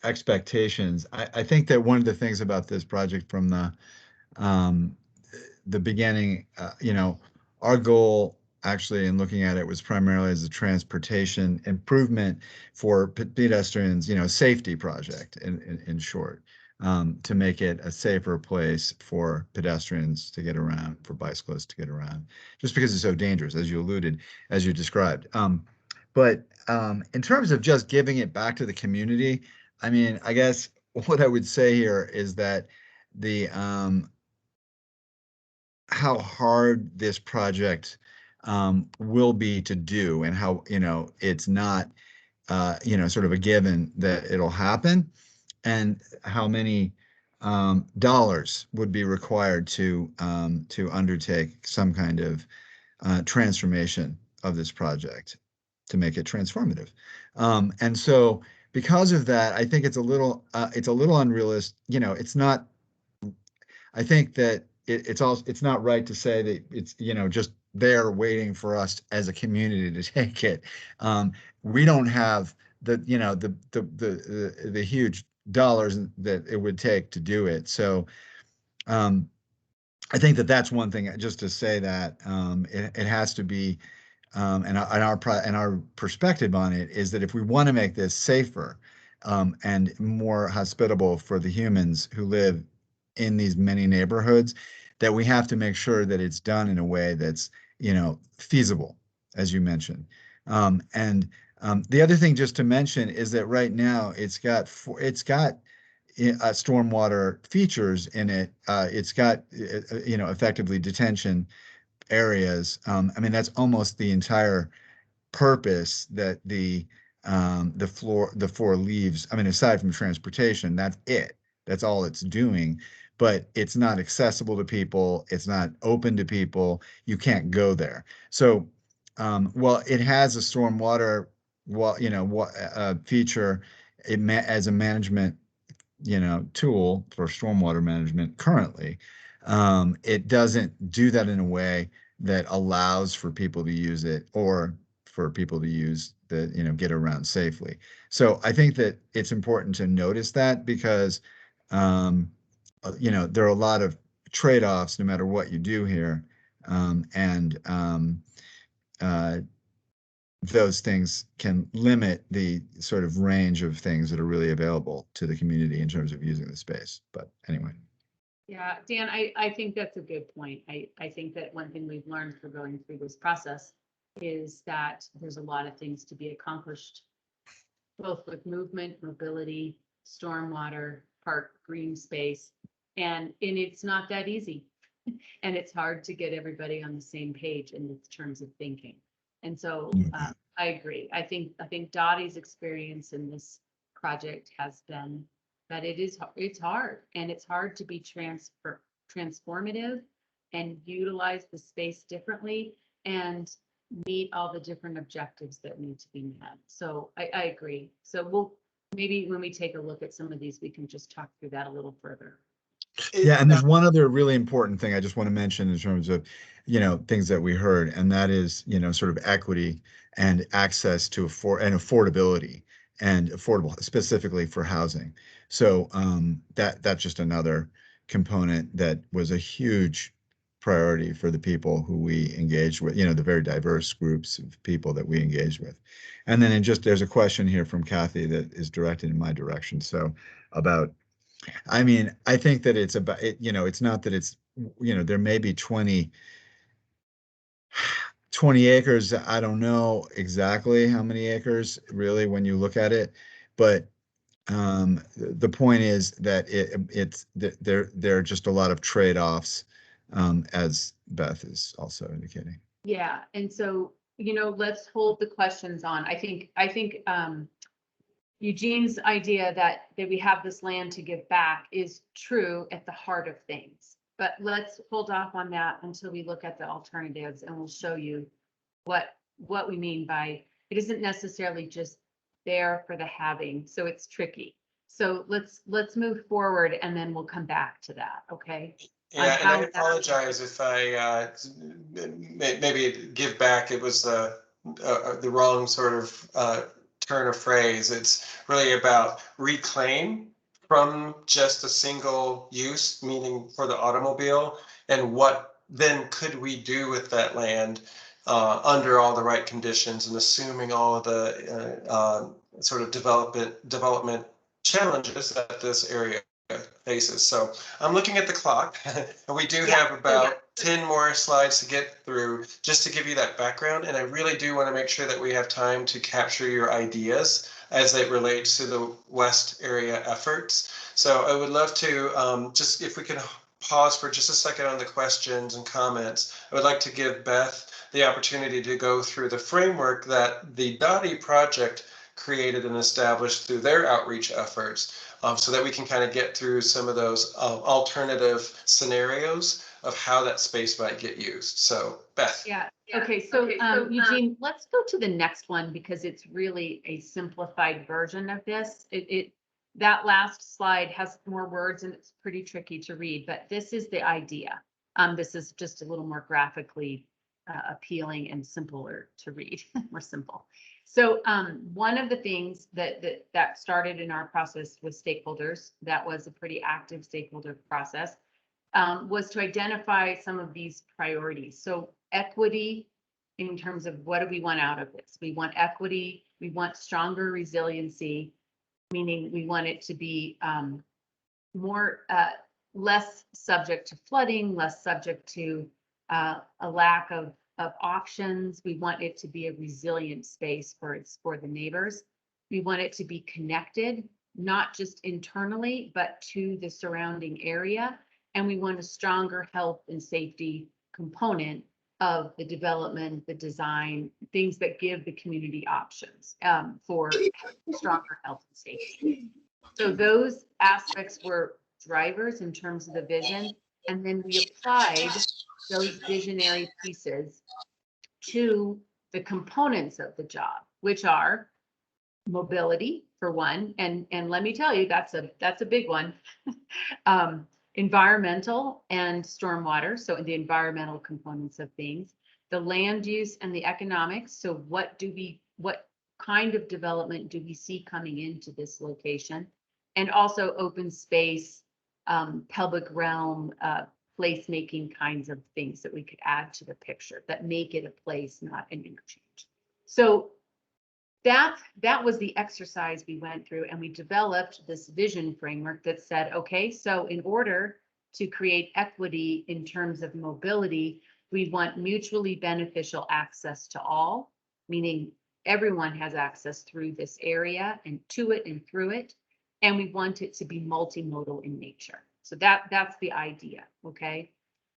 expectations, I think that one of the things about this project from the beginning, our goal actually in looking at it was primarily as a transportation improvement for pedestrians, safety project in short, to make it a safer place for pedestrians to get around, for bicyclists to get around, just because it's so dangerous, as you alluded, as you described. But in terms of just giving it back to the community, I guess what I would say here is that the how hard this project will be to do, and how it's not sort of a given that it'll happen, and how many dollars would be required to undertake some kind of transformation of this project to make it transformative. And so because of that, I think it's a little unrealistic. It's not. I think that it's not right to say that it's just there waiting for us as a community to take it. We don't have the the huge dollars that it would take to do it. So I think that that's one thing. Just to say that it has to be, and our perspective on it is that if we want to make this safer and more hospitable for the humans who live in these many neighborhoods, that we have to make sure that it's done in a way that's feasible, as you mentioned. And the other thing just to mention is that right now it's got stormwater features in it. It's got effectively detention areas. That's almost the entire purpose that the four leaves. Aside from transportation, that's it. That's all it's doing. But it's not accessible to people. It's not open to people. You can't go there. So, while it has a stormwater, feature, as a management, tool for stormwater management currently, it doesn't do that in a way that allows for people to use it, or for people to get around safely. So I think that it's important to notice that, because there are a lot of trade-offs no matter what you do here, and those things can limit the sort of range of things that are really available to the community in terms of using the space. But anyway. Yeah, Dan, I think that's a good point. I think that one thing we've learned through going through this process is that there's a lot of things to be accomplished, both with movement, mobility, stormwater, park, green space, and it's not that easy. And it's hard to get everybody on the same page in terms of thinking. And so Okay. I agree. I think Dottie's experience in this project has been that it's hard, and it's hard to be transformative and utilize the space differently and meet all the different objectives that need to be met. So I agree. So we'll maybe when we take a look at some of these, we can just talk through that a little further. Yeah, and there's one other really important thing I just want to mention in terms of, things that we heard, and that is, sort of equity and access to affordability and affordable specifically for housing. So that's just another component that was a huge priority for the people who we engaged with, the very diverse groups of people that we engaged with. And then there's a question here from Kathy that is directed in my direction. So about I mean, I think that it's about it, it's not that it's, there may be 20 acres. I don't know exactly how many acres really when you look at it, but the point is that there are just a lot of trade-offs, as Beth is also indicating. Yeah, and so, let's hold the questions on. I think Eugene's idea that we have this land to give back is true at the heart of things. But let's hold off on that until we look at the alternatives, and we'll show you what we mean by it isn't necessarily just there for the having. So it's tricky. So let's move forward, and then we'll come back to that. Okay. Yeah, and I apologize if I maybe give back. It was the wrong sort of turn of phrase. It's really about reclaim from just a single use, meaning for the automobile, and what then could we do with that land under all the right conditions and assuming all of the sort of development challenges that this area faces. So I'm looking at the clock, and we do have about 10 more slides to get through just to give you that background. And I really do want to make sure that we have time to capture your ideas as it relates to the West area efforts. So I would love to just, if we can pause for just a second on the questions and comments, I would like to give Beth the opportunity to go through the framework that the Dottie project created and established through their outreach efforts, so that we can kind of get through some of those alternative scenarios of how that space might get used. So Beth. Yeah. Okay. So Eugene, let's go to the next one because it's really a simplified version of this. That last slide has more words and it's pretty tricky to read, but this is the idea. This is just a little more graphically appealing and simpler to read, more simple. So one of the things that started in our process with stakeholders, that was a pretty active stakeholder process, was to identify some of these priorities. So equity in terms of what do we want out of this? We want equity, we want stronger resiliency, meaning we want it to be less subject to flooding, less subject to a lack of options. We want it to be a resilient space for the neighbors. We want it to be connected, not just internally, but to the surrounding area. And we want a stronger health and safety component of the development, the design, things that give the community options for stronger health and safety. So those aspects were drivers in terms of the vision. And then we applied those visionary pieces to the components of the job, which are mobility for one, and let me tell you, that's a big one. Environmental and stormwater, so the environmental components of things, the land use and the economics. So what kind of development do we see coming into this location? And also open space, public realm, placemaking kinds of things that we could add to the picture that make it a place, not an interchange. So that was the exercise we went through, and we developed this vision framework that said, okay, so in order to create equity in terms of mobility, we want mutually beneficial access to all, meaning everyone has access through this area and to it and through it. And we want it to be multimodal in nature. So that's the idea, okay?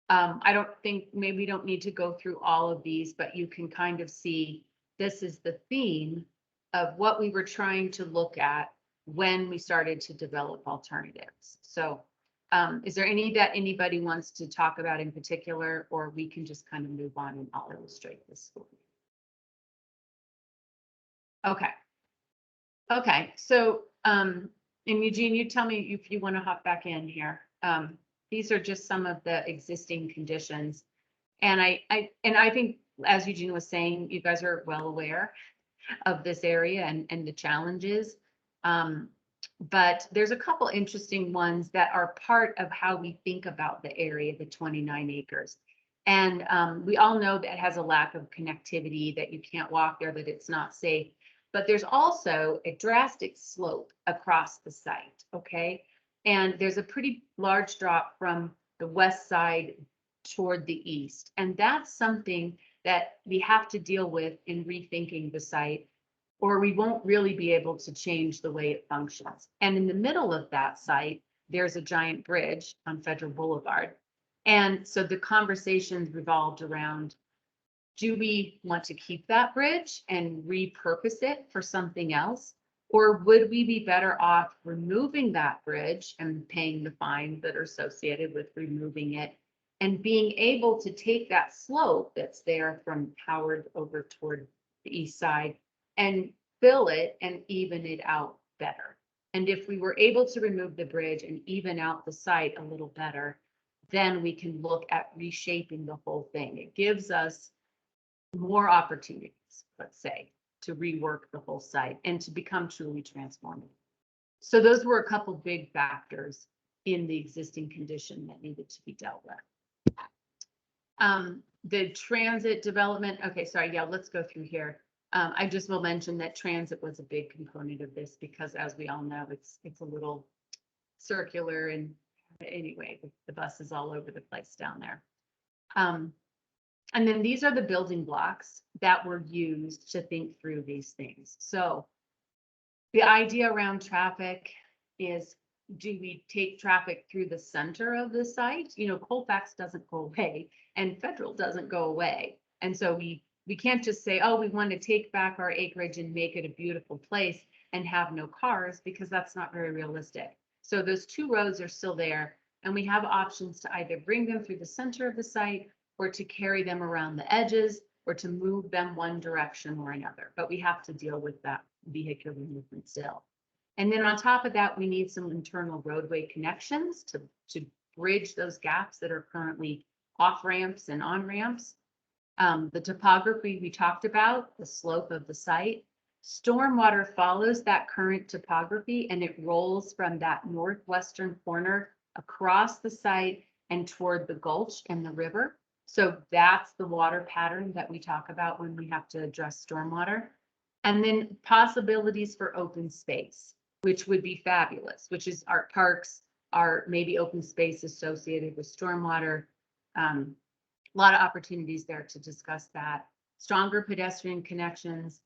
I don't think, maybe we don't need to go through all of these, but you can kind of see this is the theme of what we were trying to look at when we started to develop alternatives. So is there any that anybody wants to talk about in particular, or we can just kind of move on and I'll illustrate this for you? Okay. Okay, so and Eugene, you tell me if you want to hop back in here. These are just some of the existing conditions. And I think, as Eugene was saying, you guys are well aware of this area and the challenges. But there's a couple interesting ones that are part of how we think about the area, the 29 acres. And we all know that it has a lack of connectivity, that you can't walk there, that it's not safe. But there's also a drastic slope across the site, okay? And there's a pretty large drop from the west side toward the east. And that's something that we have to deal with in rethinking the site, or we won't really be able to change the way it functions. And in the middle of that site, there's a giant bridge on Federal Boulevard. And so the conversations revolved around, do we want to keep that bridge and repurpose it for something else? Or would we be better off removing that bridge and paying the fines that are associated with removing it, and being able to take that slope that's there from Howard over toward the east side and fill it and even it out better? And if we were able to remove the bridge and even out the site a little better, then we can look at reshaping the whole thing. It gives us more opportunities, let's say, to rework the whole site and to become truly transformative. So those were a couple big factors in the existing condition that needed to be dealt with. The transit development, okay, sorry, yeah, let's go through here. I just will mention that transit was a big component of this because, as we all know, it's a little circular, and anyway, the bus is all over the place down there. And then these are the building blocks that were used to think through these things. So the idea around traffic is, do we take traffic through the center of the site? You know, Colfax doesn't go away and Federal doesn't go away. And so we can't just say, oh, we want to take back our acreage and make it a beautiful place and have no cars, because that's not very realistic. So those two roads are still there, and we have options to either bring them through the center of the site, or to carry them around the edges, or to move them one direction or another. But we have to deal with that vehicular movement still. And then on top of that, we need some internal roadway connections to bridge those gaps that are currently off ramps and on ramps. The topography we talked about, the slope of the site. Stormwater follows that current topography, and it rolls from that northwestern corner across the site and toward the gulch and the river. So that's the water pattern that we talk about when we have to address stormwater. And then possibilities for open space, which would be fabulous, which is our parks, our maybe open space associated with stormwater. A lot of opportunities there to discuss that. Stronger pedestrian connections,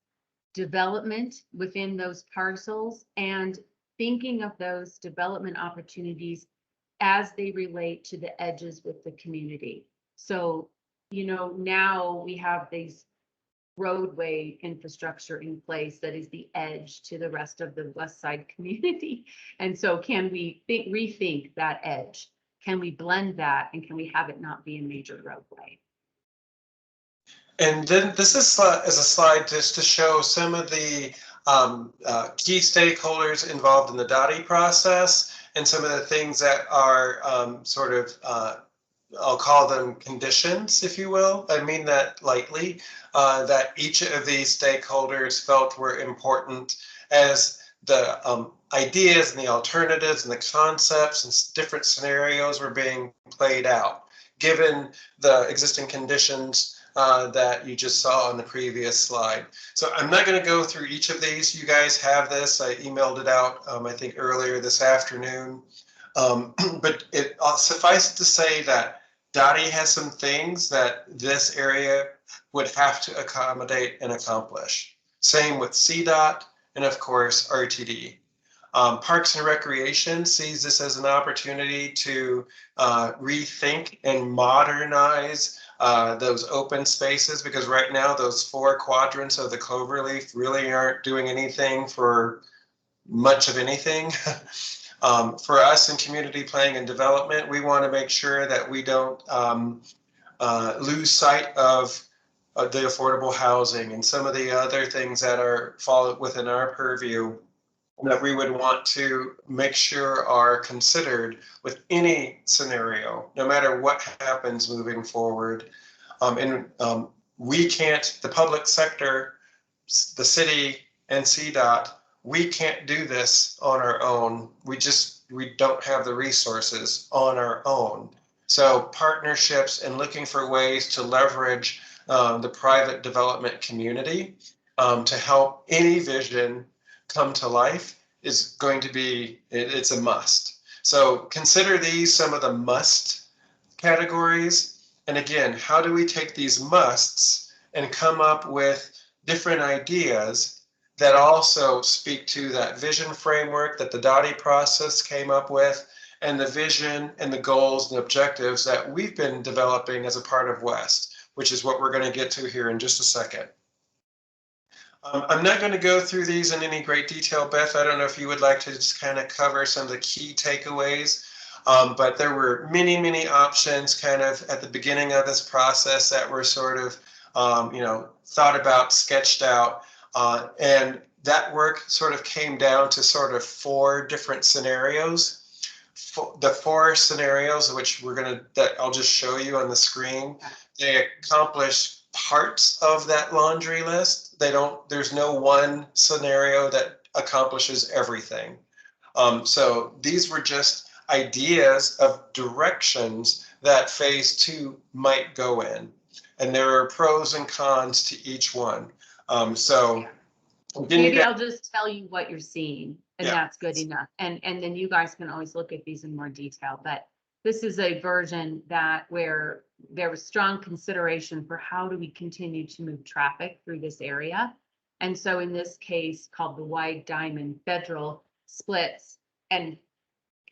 development within those parcels, and thinking of those development opportunities as they relate to the edges with the community. So, you know, now we have these roadway infrastructure in place that is the edge to the rest of the West Side community. And so can we rethink that edge? Can we blend that, and can we have it not be a major roadway? And then this is a slide just to show some of the key stakeholders involved in the Dottie process, and some of the things that are sort of I'll call them conditions, if you will. I mean that lightly, that each of these stakeholders felt were important as the ideas and the alternatives and the concepts and different scenarios were being played out, given the existing conditions that you just saw on the previous slide. So I'm not going to go through each of these. You guys have this. I emailed it out, I think, earlier this afternoon. But it suffices to say that Dottie has some things that this area would have to accommodate and accomplish. Same with CDOT and, of course, RTD. Parks and Recreation sees this as an opportunity to rethink and modernize those open spaces, because right now those 4 quadrants of the cloverleaf really aren't doing anything for much of anything. For us in community planning and development, we want to make sure that we don't lose sight of the affordable housing and some of the other things that fall within our purview that we would want to make sure are considered with any scenario, no matter what happens moving forward. We can't, the public sector, the city and CDOT, we can't do this on our own. We don't have the resources on our own. So partnerships and looking for ways to leverage the private development community to help any vision come to life is going to be, it's a must. So consider these some of the must categories. And again, how do we take these musts and come up with different ideas that also speak to that vision framework that the Dottie process came up with, and the vision and the goals and objectives that we've been developing as a part of West, which is what we're going to get to here in just a second. I'm not going to go through these in any great detail. Beth, I don't know if you would like to just kind of cover some of the key takeaways, but there were many, many options kind of at the beginning of this process that were sort of, thought about, sketched out, and that work sort of came down to sort of 4 different scenarios. The 4 scenarios, which that I'll just show you on the screen, they accomplish parts of that laundry list. There's no one scenario that accomplishes everything. So these were just ideas of directions that phase 2 might go in. And there are pros and cons to each one. Maybe I'll just tell you what you're seeing, and Yeah. that's good enough. And then you guys can always look at these in more detail. But this is a version where there was strong consideration for how do we continue to move traffic through this area. And so in this case, called the Wide Diamond, Federal splits and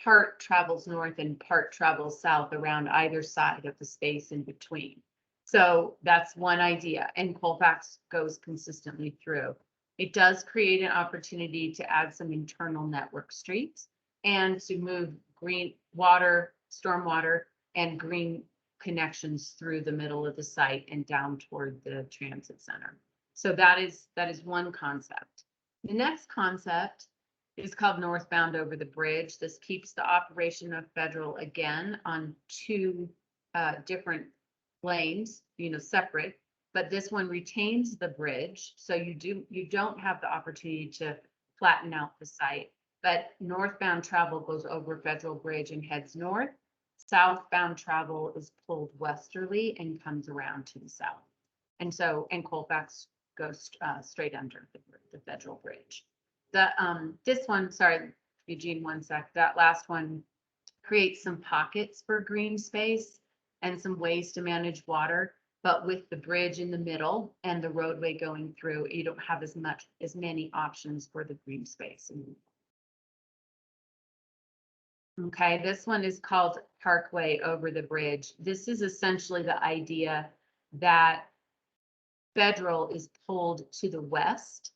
part travels north and part travels south around either side of the space in between. So that's one idea, and Colfax goes consistently through. It does create an opportunity to add some internal network streets and to move green water, stormwater, and green connections through the middle of the site and down toward the transit center. So that is one concept. The next concept is called Northbound over the bridge. This keeps the operation of Federal again on 2 different lanes, separate, but this one retains the bridge. So you don't have the opportunity to flatten out the site, but northbound travel goes over Federal Bridge and heads north. Southbound travel is pulled westerly and comes around to the south. And Colfax goes straight under the Federal Bridge. This one, sorry, Eugene, one sec. That last one creates some pockets for green space and some ways to manage water, but with the bridge in the middle and the roadway going through, you don't have as many options for the green space. Okay, this one is called Parkway over the bridge. This is essentially the idea that Federal is pulled to the west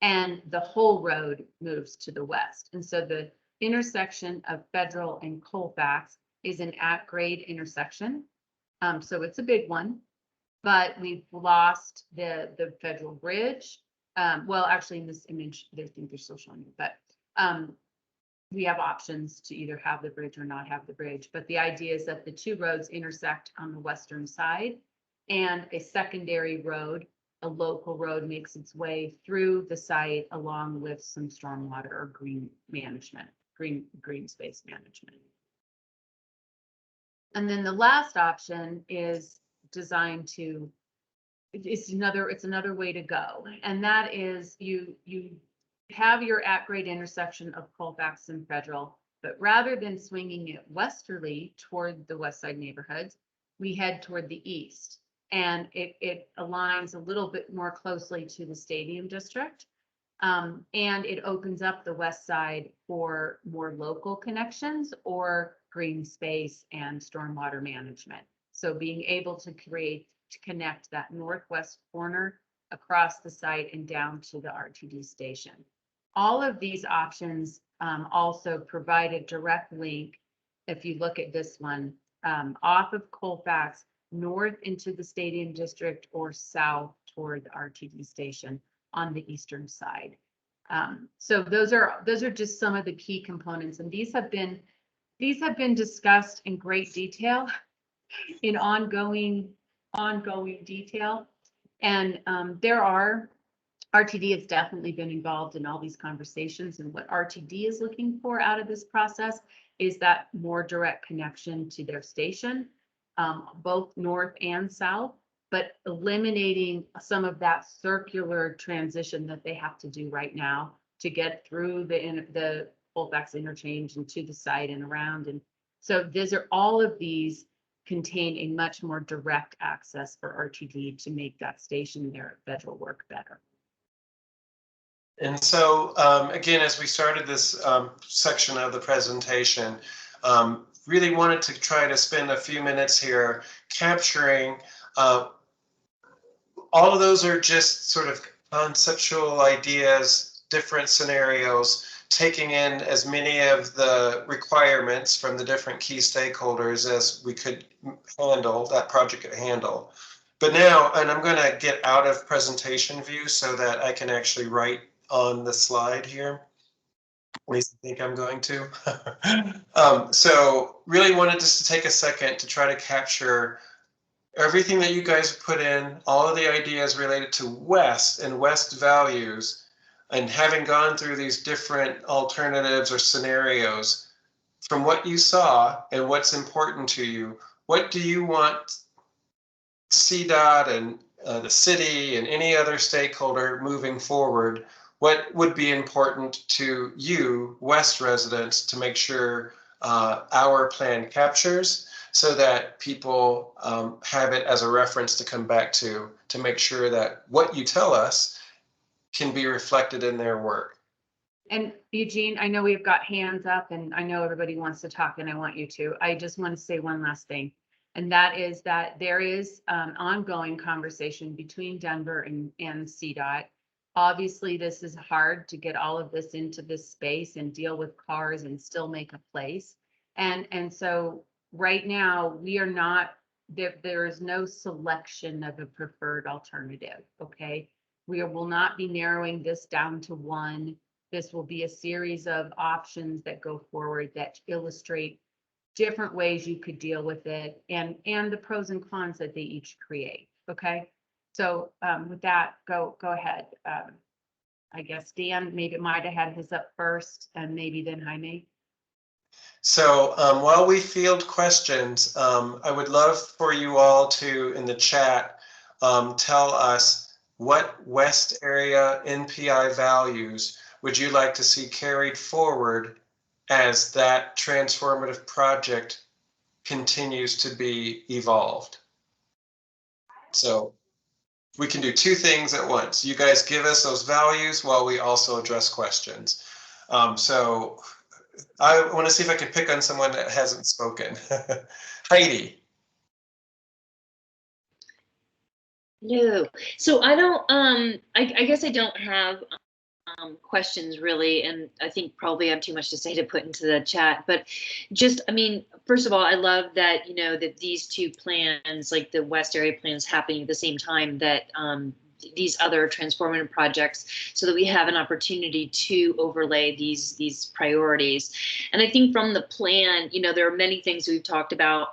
and the whole road moves to the west. And so the intersection of Federal and Colfax is an at-grade intersection. So it's a big one, but we've lost the Federal Bridge. Well, actually in this image, I think they're still showing it, but we have options to either have the bridge or not have the bridge. But the idea is that the 2 roads intersect on the western side, and a secondary road, a local road, makes its way through the site along with some stormwater or green management, green space management. And then the last option is designed to, it's another way to go. And that is you have your at-grade intersection of Colfax and Federal, but rather than swinging it westerly toward the west side neighborhoods, we head toward the east. And it aligns a little bit more closely to the stadium district. And it opens up the west side for more local connections or green space and stormwater management. So being able to connect that northwest corner across the site and down to the RTD station. All of these options also provide a direct link, if you look at this one, off of Colfax, north into the Stadium District or south toward the RTD station on the eastern side. So those are just some of the key components, and these have been discussed in great detail, in ongoing detail, and RTD has definitely been involved in all these conversations, and what RTD is looking for out of this process is that more direct connection to their station, both north and south, but eliminating some of that circular transition that they have to do right now to get through the Colfax interchange and to the site and around. And so all of these contain a much more direct access for RTD to make that station there at Federal work better. And so, again, as we started this section of the presentation, really wanted to try to spend a few minutes here capturing all of those are just sort of conceptual ideas, different scenarios, taking in as many of the requirements from the different key stakeholders as we could handle, that project could handle. But now, and I'm going to get out of presentation view so that I can actually write on the slide here. At least I think I'm going to. So really wanted just to take a second to try to capture everything that you guys put in, all of the ideas related to West and West values, and having gone through these different alternatives or scenarios, from what you saw and what's important to you, what do you want CDOT and the city and any other stakeholder moving forward? What would be important to you, West residents, to make sure our plan captures, so that people have it as a reference to come back to make sure that what you tell us can be reflected in their work? And Eugene, I know we've got hands up and I know everybody wants to talk and I want you to. I just want to say one last thing. And that is that there is ongoing conversation between Denver and CDOT. Obviously, this is hard to get all of this into this space and deal with cars and still make a place. And so right now we are not, there is no selection of a preferred alternative, okay? We will not be narrowing this down to one. This will be a series of options that go forward that illustrate different ways you could deal with it and the pros and cons that they each create, okay? So with that, go ahead. I guess Dan maybe might have had his up first and maybe then Jaime. So while we field questions, I would love for you all to, in the chat, tell us what West area NPI values would you like to see carried forward as that transformative project continues to be evolved. So we can do two things at once. You guys give us those values while we also address questions. So I want to see if I can pick on someone that hasn't spoken. Heidi. No, so I don't, I guess I don't have questions really, and I think probably I have too much to say to put into the chat, but just, I mean, first of all, I love that, you know, that these two plans, like the West area plans, happening at the same time that these other transformative projects, so that we have an opportunity to overlay these priorities. And I think from the plan, you know, there are many things we've talked about,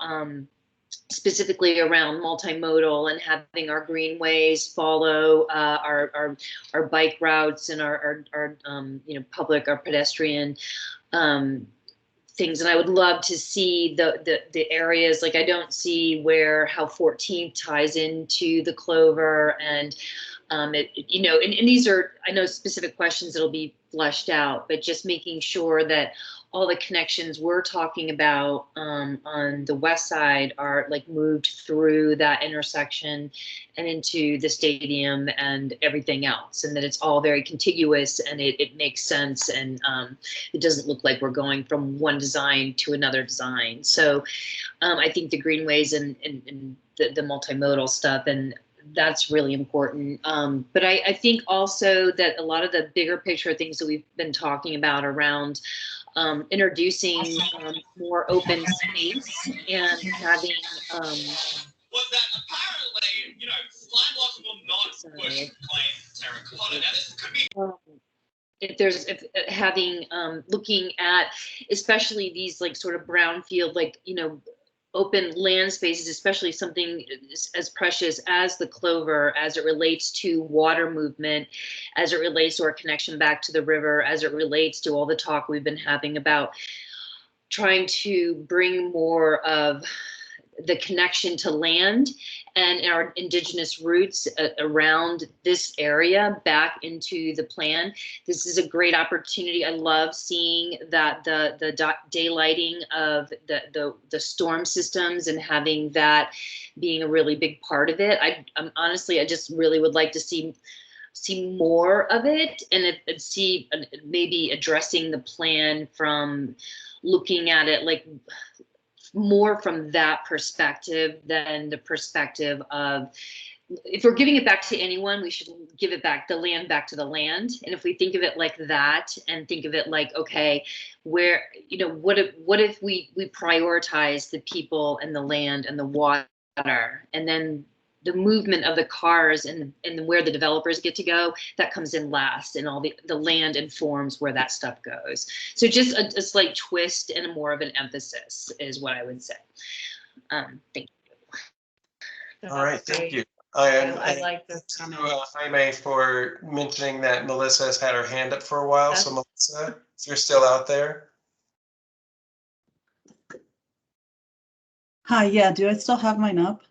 specifically around multimodal and having our greenways follow our bike routes and our you know, public, our pedestrian things. And I would love to see the areas, like I don't see how 14th ties into the Clover, and You know, and these are, I know, specific questions that'll be fleshed out, but just making sure that all the connections we're talking about on the west side are like moved through that intersection and into the stadium and everything else, and that it's all very contiguous and it makes sense, and it doesn't look like we're going from one design to another design. So I think the greenways and the multimodal stuff, and that's really important. But I think also that a lot of the bigger picture things that we've been talking about around introducing more open space and having was that apparently, you know, Slidewalker will not push plain terracotta. Now this could be if having looking at especially these like sort of brownfield, like, you know, open land spaces, especially something as precious as the clover, as it relates to water movement, as it relates to our connection back to the river, as it relates to all the talk we've been having about trying to bring more of the connection to land and our indigenous roots around this area back into the plan. This is a great opportunity. I love seeing that the daylighting of the storm systems and having that being a really big part of it. I'm honestly, I just really would like to see more of it, and see maybe addressing the plan from looking at it like more from that perspective than the perspective of, if we're giving it back to anyone, we should give it back, the land back to the land. And if we think of it like that and think of it like, okay, where, you know, what if we prioritize the people and the land and the water, and then the movement of the cars and where the developers get to go, that comes in last, and all the land informs where that stuff goes. So just a slight twist and more of an emphasis is what I would say. Thank you. All right, thank you. I like this comment. Jaime, for mentioning that Melissa has had her hand up for a while. So Melissa, if you're still out there. Hi, yeah, do I still have mine up?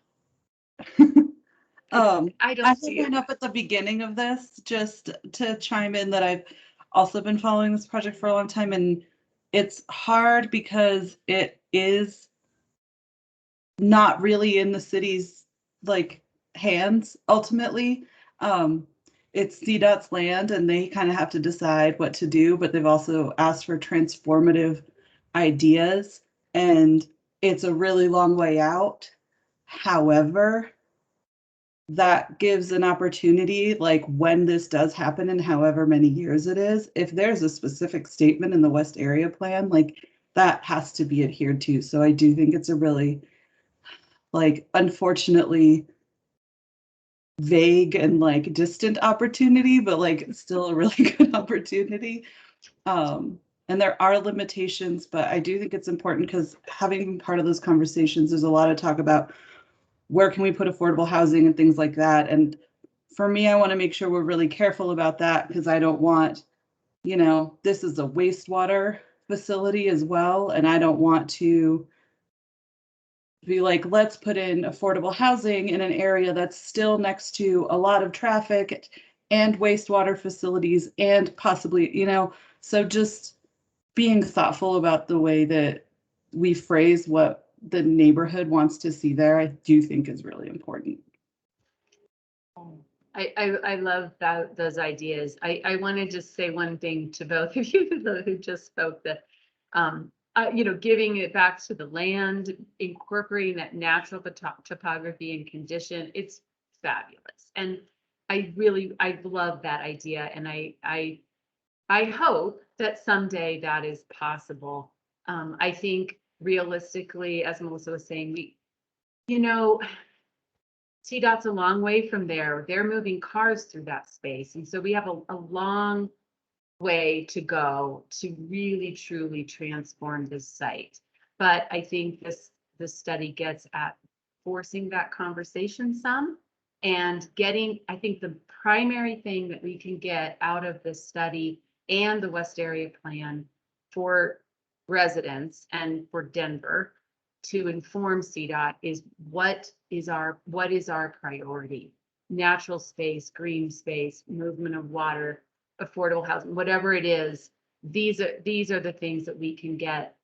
I don't see had mine up at the beginning of this, just to chime in that I've also been following this project for a long time, and it's hard because it is not really in the city's like hands ultimately. It's CDOT's land and they kind of have to decide what to do, but they've also asked for transformative ideas, and it's a really long way out. However, that gives an opportunity, like when this does happen and however many years it is, if there's a specific statement in the West Area Plan, like that has to be adhered to. So I do think it's a really, like, unfortunately vague and like distant opportunity, but like still a really good opportunity. And there are limitations, but I do think it's important because having been part of those conversations, there's a lot of talk about where can we put affordable housing and things like that. And for me, I want to make sure we're really careful about that because I don't want, you know, this is a wastewater facility as well. And I don't want to be like, let's put in affordable housing in an area that's still next to a lot of traffic and wastewater facilities and possibly, you know, so just being thoughtful about the way that we phrase what the neighborhood wants to see there, I do think is really important. I love those ideas. I want to just say one thing to both of you who just spoke, that you know, giving it back to the land, incorporating that natural topography and condition, it's fabulous. And I love that idea, and I hope that someday that is possible. I think realistically, as Melissa was saying, you know, CDOT's a long way from there. They're moving cars through that space. And so we have a long way to go to really, truly transform this site. But I think this study gets at forcing that conversation some, and getting, I think the primary thing that we can get out of this study and the West Area Plan for residents and for Denver to inform CDOT is what is our priority. natural space, green space, movement of water, affordable housing, whatever it is, these are the things that we can get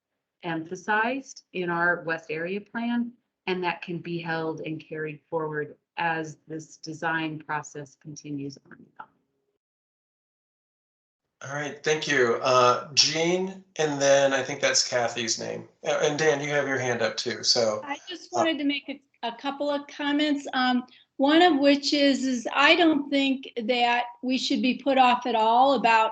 emphasized in our West Area Plan, and that can be held and carried forward as this design process continues on. All right, thank you. Jean, and then I think that's Kathy's name. And Dan, you have your hand up too, so. I just wanted to make a couple of comments. One of which is I don't think that we should be put off at all about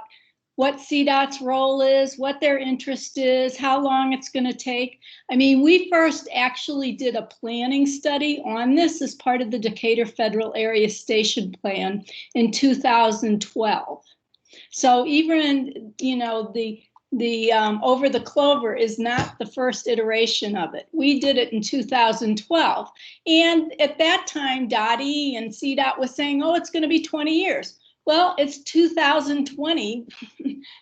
what CDOT's role is, what their interest is, how long it's going to take. I mean, we first actually did a planning study on this as part of the Decatur Federal Area Station Plan in 2012. So even, you know, the Over the Clover is not the first iteration of it. We did it in 2012. And at that time, Dottie and CDOT was saying, oh, it's going to be 20 years. Well, it's 2020,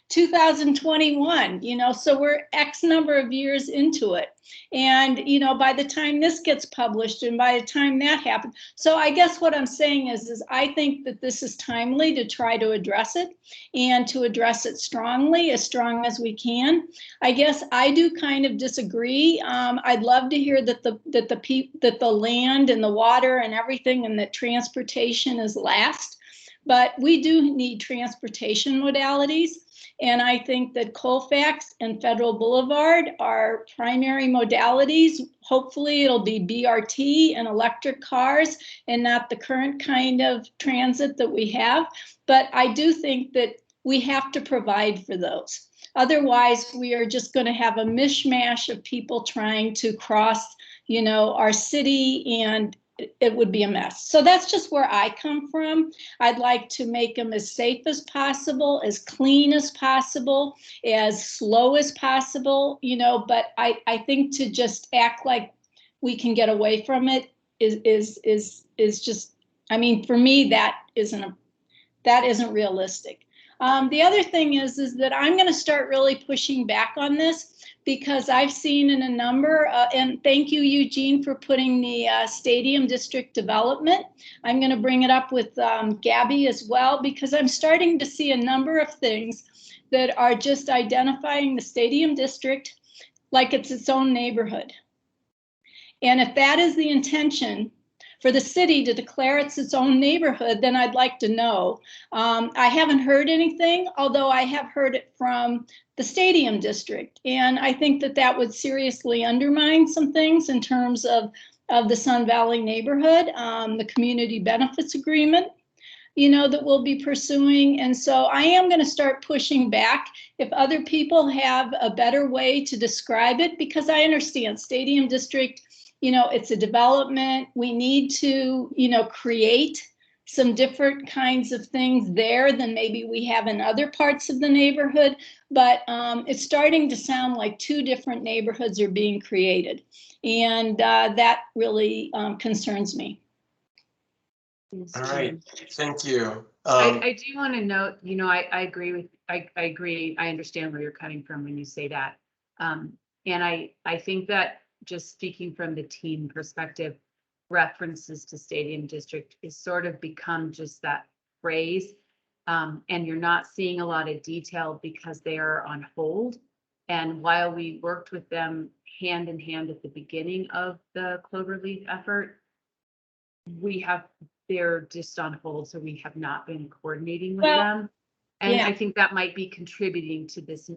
2021, you know, so we're X number of years into it. And, you know, by the time this gets published and by the time that happens. So I guess what I'm saying is I think that this is timely to try to address it and to address it strongly, as strong as we can. I guess I do kind of disagree. I'd love to hear that the land and the water and everything and that transportation is last. But we do need transportation modalities. And I think that Colfax and Federal Boulevard are primary modalities. Hopefully it'll be BRT and electric cars and not the current kind of transit that we have. But I do think that we have to provide for those. Otherwise, we are just going to have a mishmash of people trying to cross, you know, our city, and it would be a mess. So that's just where I come from. I'd like to make them as safe as possible, as clean as possible, as slow as possible, you know, but I think to just act like we can get away from it is just, I mean, for me, that isn't realistic. The other thing is that I'm going to start really pushing back on this, because I've seen in a number, and thank you, Eugene, for putting the stadium district development. I'm going to bring it up with Gabby as well, because I'm starting to see a number of things that are just identifying the stadium district like it's its own neighborhood. And if that is the intention for the city to declare it's its own neighborhood, then I'd like to know. I haven't heard anything, although I have heard it from the stadium district. And I think that that would seriously undermine some things in terms of the Sun Valley neighborhood, the community benefits agreement, you know, that we'll be pursuing. And so I am going to start pushing back if other people have a better way to describe it, because I understand stadium district, you know, it's a development. We need to, you know, create some different kinds of things there than maybe we have in other parts of the neighborhood. But it's starting to sound like two different neighborhoods are being created. And that really concerns me. All right, thank you. I do want to note, you know, I agree with, I agree. I understand where you're coming from when you say that. And I think that just speaking from the team perspective, references to stadium district is sort of become just that phrase. And you're not seeing a lot of detail because they are on hold. And while we worked with them hand in hand at the beginning of the Cloverleaf effort, they're just on hold. So we have not been coordinating with them. And yeah. I think that might be contributing to this,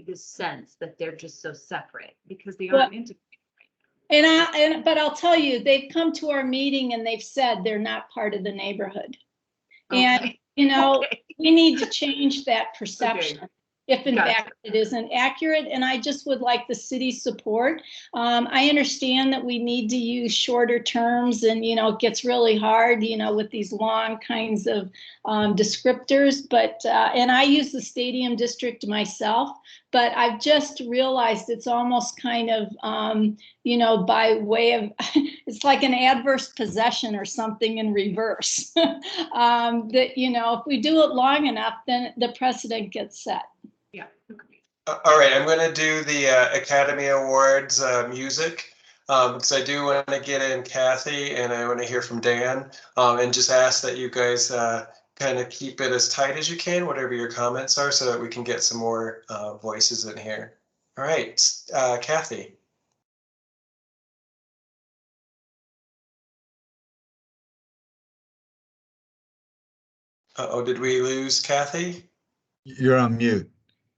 this sense that they're just so separate because they aren't integrated. But I'll tell you, they've come to our meeting and they've said they're not part of the neighborhood. Okay. And, you know, we need to change that perception. If in fact it isn't accurate, and I just would like the city's support. I understand that we need to use shorter terms, and you know it gets really hard, you know, with these long kinds of descriptors. But and I use the stadium district myself, but I've just realized it's almost kind of you know, by way of it's like an adverse possession or something in reverse. That you know, if we do it long enough, then the precedent gets set. Yeah. All right, I'm going to do the Academy Awards music. because I do want to get in Kathy and I want to hear from Dan, and just ask that you guys kind of keep it as tight as you can, whatever your comments are, so that we can get some more voices in here. All right, Kathy. Uh-oh, did we lose Kathy? You're on mute.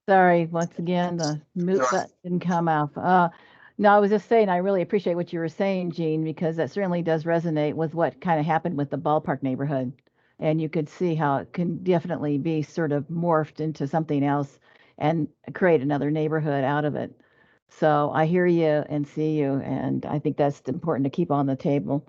Sorry, once again, the mute button didn't come off. No, I was just saying, I really appreciate what you were saying, Jean, because that certainly does resonate with what kind of happened with the ballpark neighborhood. And you could see how it can definitely be sort of morphed into something else and create another neighborhood out of it. So I hear you and see you, and I think that's important to keep on the table.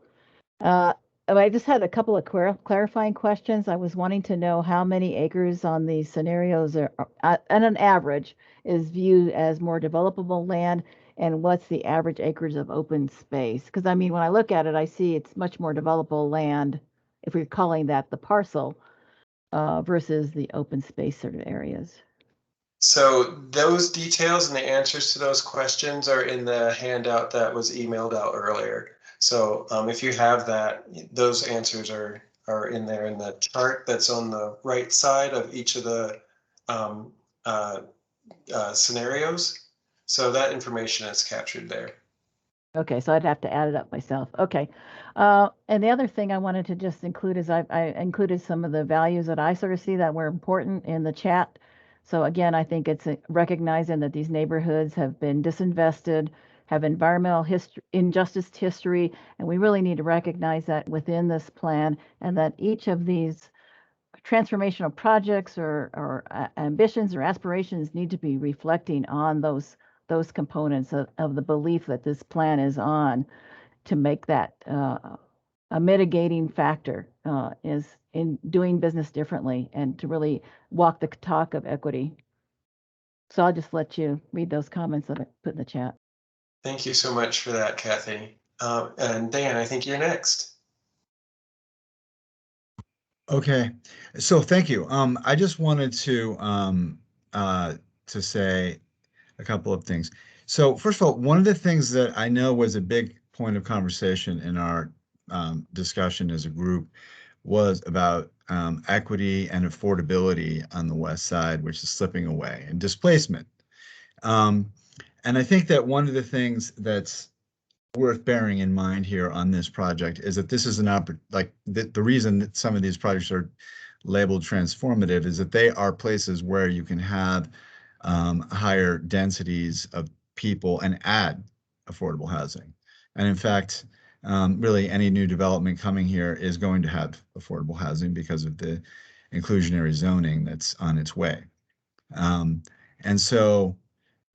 I just had a couple of clarifying questions. I was wanting to know how many acres on these scenarios are, on an average, is viewed as more developable land, and what's the average acres of open space? Because I mean, when I look at it, I see it's much more developable land, if we're calling that the parcel, versus the open space sort of areas. So those details and the answers to those questions are in the handout that was emailed out earlier. So if you have that, those answers are in there in the chart that's on the right side of each of the scenarios. So that information is captured there. Okay, so I'd have to add it up myself. Okay. And the other thing I wanted to just include is I included some of the values that I sort of see that were important in the chat. So again, I think it's recognizing that these neighborhoods have been disinvested, have environmental injustice history, and we really need to recognize that within this plan, and that each of these transformational projects or ambitions or aspirations need to be reflecting on those components of the belief that this plan is on, to make that a mitigating factor is in doing business differently and to really walk the talk of equity. So I'll just let you read those comments that I put in the chat. Thank you so much for that, Kathy. And Dan, I think you're next. Okay, so thank you. I just wanted to say a couple of things. So first of all, one of the things that I know was a big point of conversation in our discussion as a group was about equity and affordability on the west side, which is slipping away, and displacement. And I think that one of the things that's worth bearing in mind here on this project is that this is the reason that some of these projects are labeled transformative is that they are places where you can have higher densities of people and add affordable housing. And in fact, really any new development coming here is going to have affordable housing because of the inclusionary zoning that's on its way. And so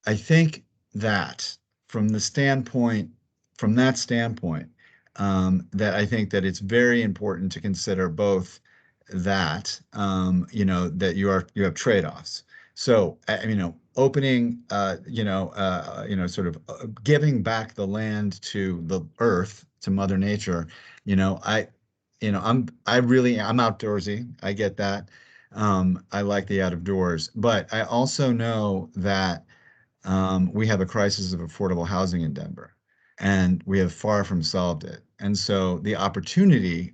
I think that from that standpoint, that I think that it's very important to consider both that, that you have trade-offs. So, opening, sort of giving back the land to the earth, to Mother Nature, I'm outdoorsy. I get that. I like the out of doors, but I also know that we have a crisis of affordable housing in Denver, and we have far from solved it. And so the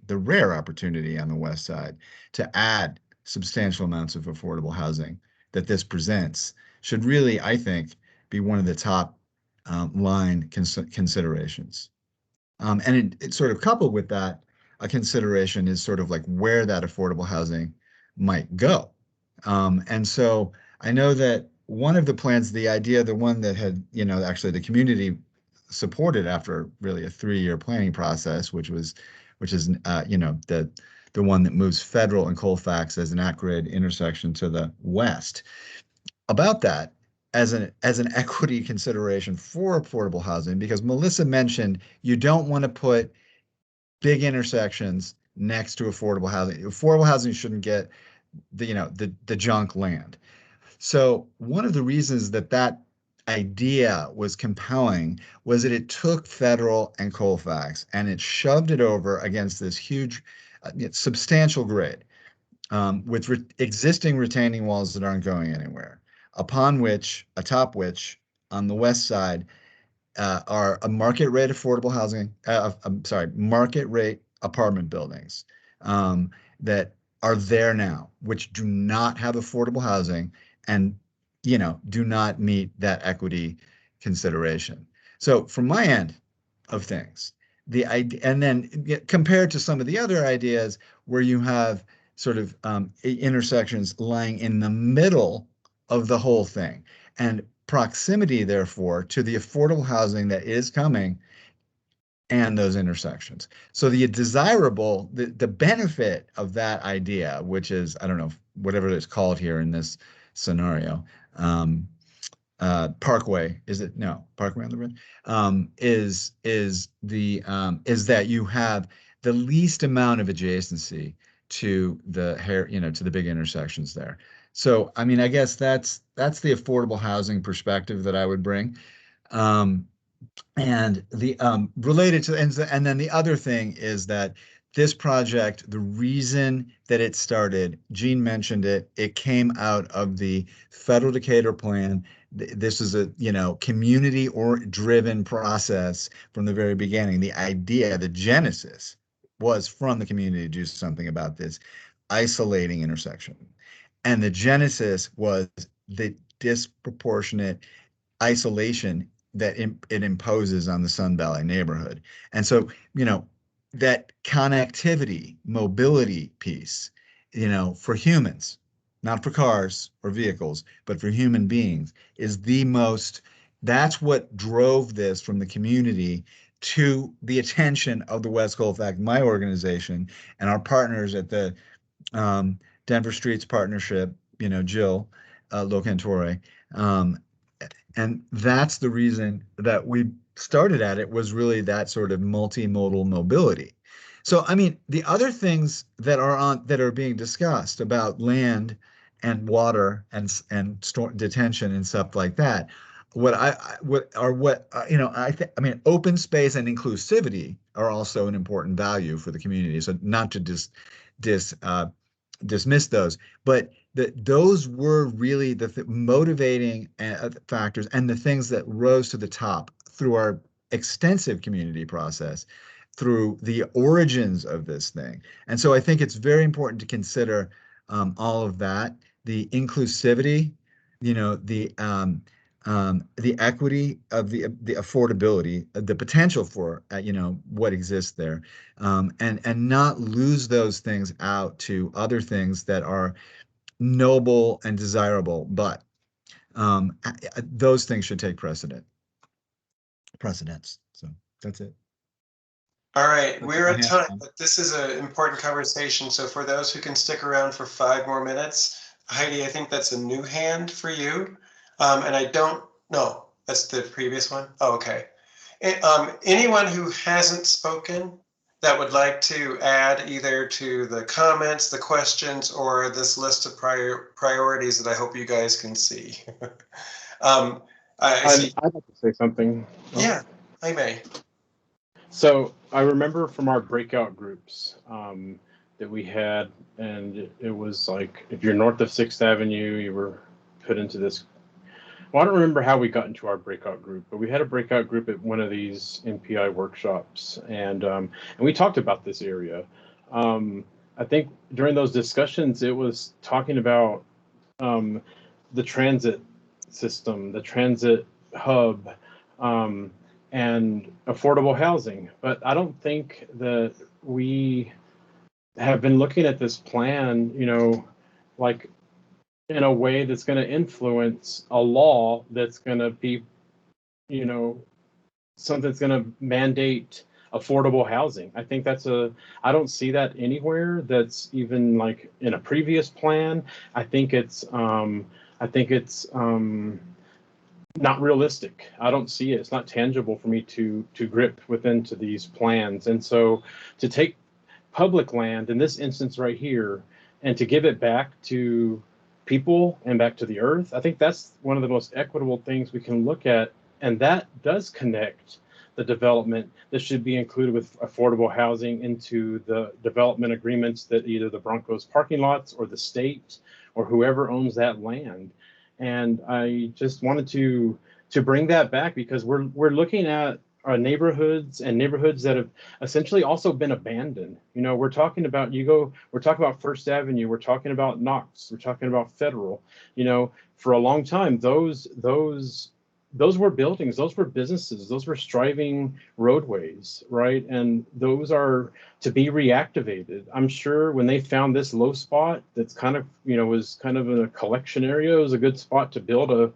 rare opportunity on the west side to add substantial amounts of affordable housing that this presents should really, I think, be one of the top line considerations. And it's sort of coupled with that, a consideration is sort of like where that affordable housing might go. And so I know that one of the plans, the one that had, actually the community supported after really a 3-year planning process, which is, the one that moves Federal and Colfax as an at-grade intersection to the west. About that, as an equity consideration for affordable housing, because Melissa mentioned you don't want to put big intersections next to affordable housing. Affordable housing shouldn't get the junk land. So one of the reasons that idea was compelling was that it took Federal and Colfax and it shoved it over against this huge, substantial grade with existing retaining walls that aren't going anywhere, atop which, on the west side, are a market rate affordable housing, I'm sorry, market rate apartment buildings that are there now, which do not have affordable housing and, do not meet that equity consideration. So from my end of things, the idea, and then compared to some of the other ideas where you have sort of intersections lying in the middle of the whole thing, and proximity, therefore, to the affordable housing that is coming and those intersections. So the desirable, the benefit of that idea, which is, I don't know, whatever it's called here in this scenario, Parkway, is it? No, Parkway on the Ridge, is that you have the least amount of adjacency to to the big intersections there. So, I mean, I guess that's the affordable housing perspective that I would bring. And the related to, and then the other thing is that this project, the reason that it started, Jean mentioned it, it came out of the Federal Decatur Plan. This is a, community or driven process from the very beginning. The idea, the genesis was from the community to do something about this isolating intersection. And the genesis was the disproportionate isolation that it imposes on the Sun Valley neighborhood. And so, that connectivity, mobility piece, for humans, not for cars or vehicles, but for human beings, is that's what drove this from the community to the attention of the West Colfax, my organization, and our partners at the Denver Streets Partnership, Jill Locantore. And that's the reason that we started at it, was really that sort of multimodal mobility. So, I mean, the other things that are being discussed about land and water and detention and stuff like that, I mean, open space and inclusivity are also an important value for the community. So not to dismiss those, but those were really the motivating factors and the things that rose to the top through our extensive community process, through the origins of this thing. And so I think it's very important to consider all of that, the inclusivity, the equity of the affordability, the potential for what exists there, and not lose those things out to other things that are noble and desirable, but those things should take precedence. So that's it. All right, we're at time, but this is an important conversation. So for those who can stick around for 5 more minutes, Heidi, I think that's a new hand for you. And I don't know, that's the previous one. Oh, okay. Anyone who hasn't spoken that would like to add either to the comments, the questions, or this list of priorities that I hope you guys can see. I see. I'd like to say something. Yeah, I may. So I remember from our breakout groups that we had, and it was like, if you're north of 6th Avenue, you were put into this. Well, I don't remember how we got into our breakout group, but we had a breakout group at one of these MPI workshops, and we talked about this area. I think during those discussions, it was talking about the transit system, the transit hub, and affordable housing. But I don't think that we have been looking at this plan, like in a way that's going to influence a law that's going to be, something that's going to mandate affordable housing. I think I don't see that anywhere that's even like in a previous plan. I think it's not realistic. I don't see it. It's not tangible for me to grip into these plans. And so to take public land, in this instance right here, and to give it back to people and back to the earth, I think that's one of the most equitable things we can look at. And that does connect the development that should be included with affordable housing into the development agreements that either the Broncos parking lots or the state or whoever owns that land. And I just wanted to bring that back, because we're looking at neighborhoods that have essentially also been abandoned. You know, we're talking about First Avenue, we're talking about Knox, we're talking about Federal. You know, for a long time, those were buildings, those were businesses, those were striving roadways, right? And those are to be reactivated. I'm sure when they found this low spot that's kind of, you know, was kind of a collection area, it was a good spot to build a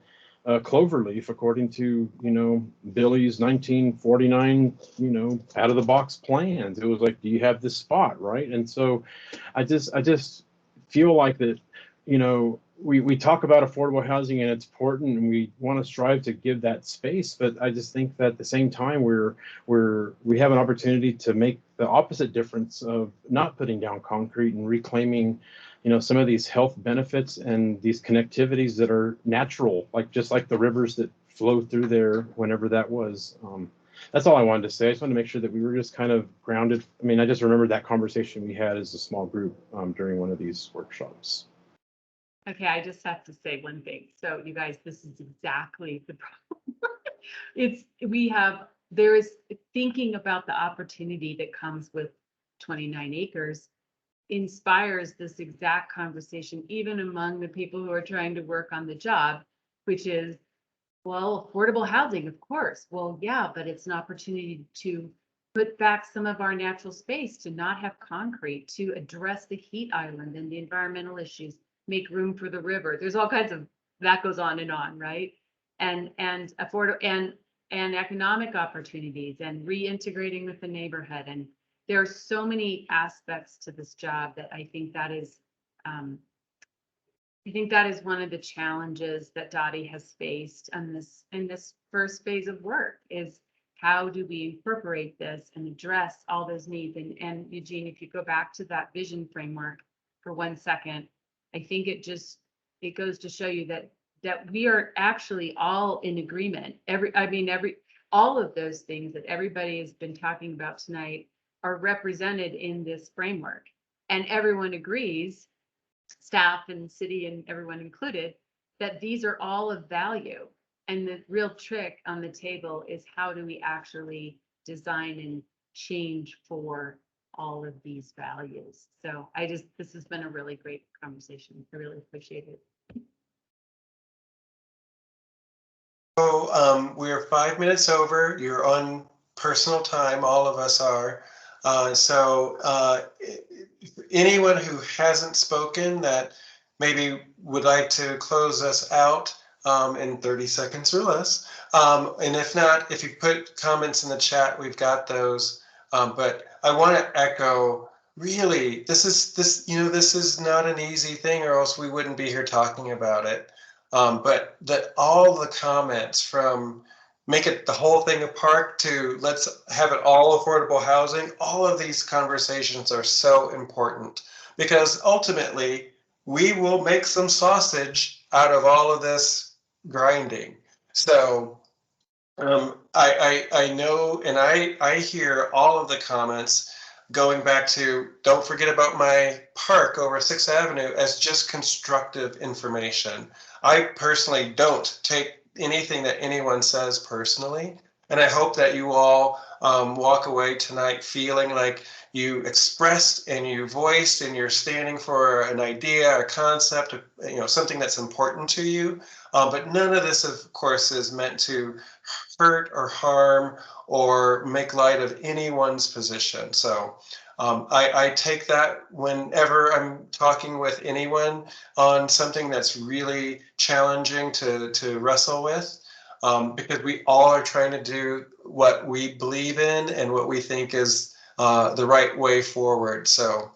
cloverleaf, according to, you know, Billy's 1949, you know, out of the box plans. It was like, do you have this spot, right? And so I just feel like that, you know, we talk about affordable housing and it's important, and we want to strive to give that space, but I just think that at the same time we have an opportunity to make the opposite difference of not putting down concrete and reclaiming, you know, some of these health benefits and these connectivities that are natural, like just like the rivers that flow through there whenever that was. That's all I wanted to say. I just wanted to make sure that we were just kind of grounded. I mean, I just remembered that conversation we had as a small group during one of these workshops. Okay, I just have to say one thing. So you guys, this is exactly the problem. There is thinking about the opportunity that comes with 29 acres inspires this exact conversation, even among the people who are trying to work on the job, which is, well, affordable housing, of course. Well, yeah, but it's an opportunity to put back some of our natural space, to not have concrete, to address the heat island and the environmental issues, make room for the river. There's all kinds of, that goes on, right? And affordable and economic opportunities and reintegrating with the neighborhood. And there are so many aspects to this job that I think that is one of the challenges that Dottie has faced in this first phase of work, is how do we incorporate this and address all those needs? And Eugene, if you go back to that vision framework for 1 second, I think it goes to show you that we are actually all in agreement. All of those things that everybody has been talking about tonight are represented in this framework, and everyone agrees, staff and city and everyone included, that these are all of value. And the real trick on the table is, how do we actually design and change for all of these values? So this has been a really great conversation. I really appreciate it. So we're 5 minutes over. You're on personal time. All of us are. Anyone who hasn't spoken that maybe would like to close us out in 30 seconds or less. And if not, if you put comments in the chat, we've got those. But I want to echo, really, this is not an easy thing, or else we wouldn't be here talking about it. But that all the comments, from make it the whole thing a park to let's have it all affordable housing, all of these conversations are so important, because ultimately we will make some sausage out of all of this grinding. So I know, and I hear all of the comments going back to, don't forget about my park over 6th Avenue, as just constructive information. I personally don't take anything that anyone says personally. And I hope that you all walk away tonight feeling like you expressed and you voiced and you're standing for an idea, a concept, something that's important to you. But none of this, of course, is meant to hurt or harm or make light of anyone's position. So I take that whenever I'm talking with anyone on something that's really challenging to wrestle with, because we all are trying to do what we believe in and what we think is the right way forward. So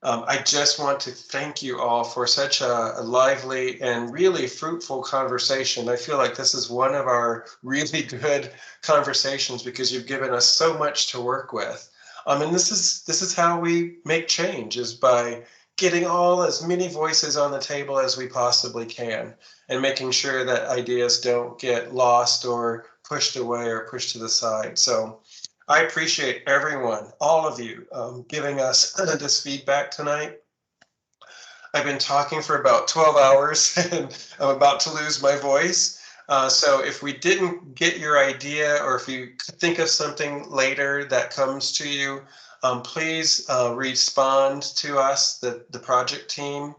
I just want to thank you all for such a lively and really fruitful conversation. I feel like this is one of our really good conversations, because you've given us so much to work with. And this is how we make change, is by getting as many voices on the table as we possibly can, and making sure that ideas don't get lost or pushed away or pushed to the side. So I appreciate everyone, all of you, giving us this feedback tonight. I've been talking for about 12 hours and I'm about to lose my voice. So if we didn't get your idea, or if you think of something later that comes to you, please respond to us, the project team.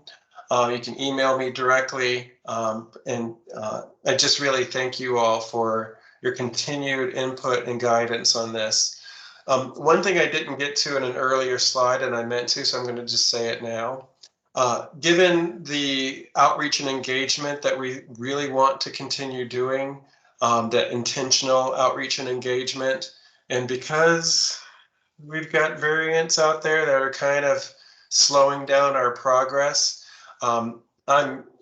You can email me directly. And I just really thank you all for your continued input and guidance on this. One thing I didn't get to in an earlier slide, and I meant to, so I'm going to just say it now. Given the outreach and engagement that we really want to continue doing, that intentional outreach and engagement, and because we've got variants out there that are kind of slowing down our progress, I'm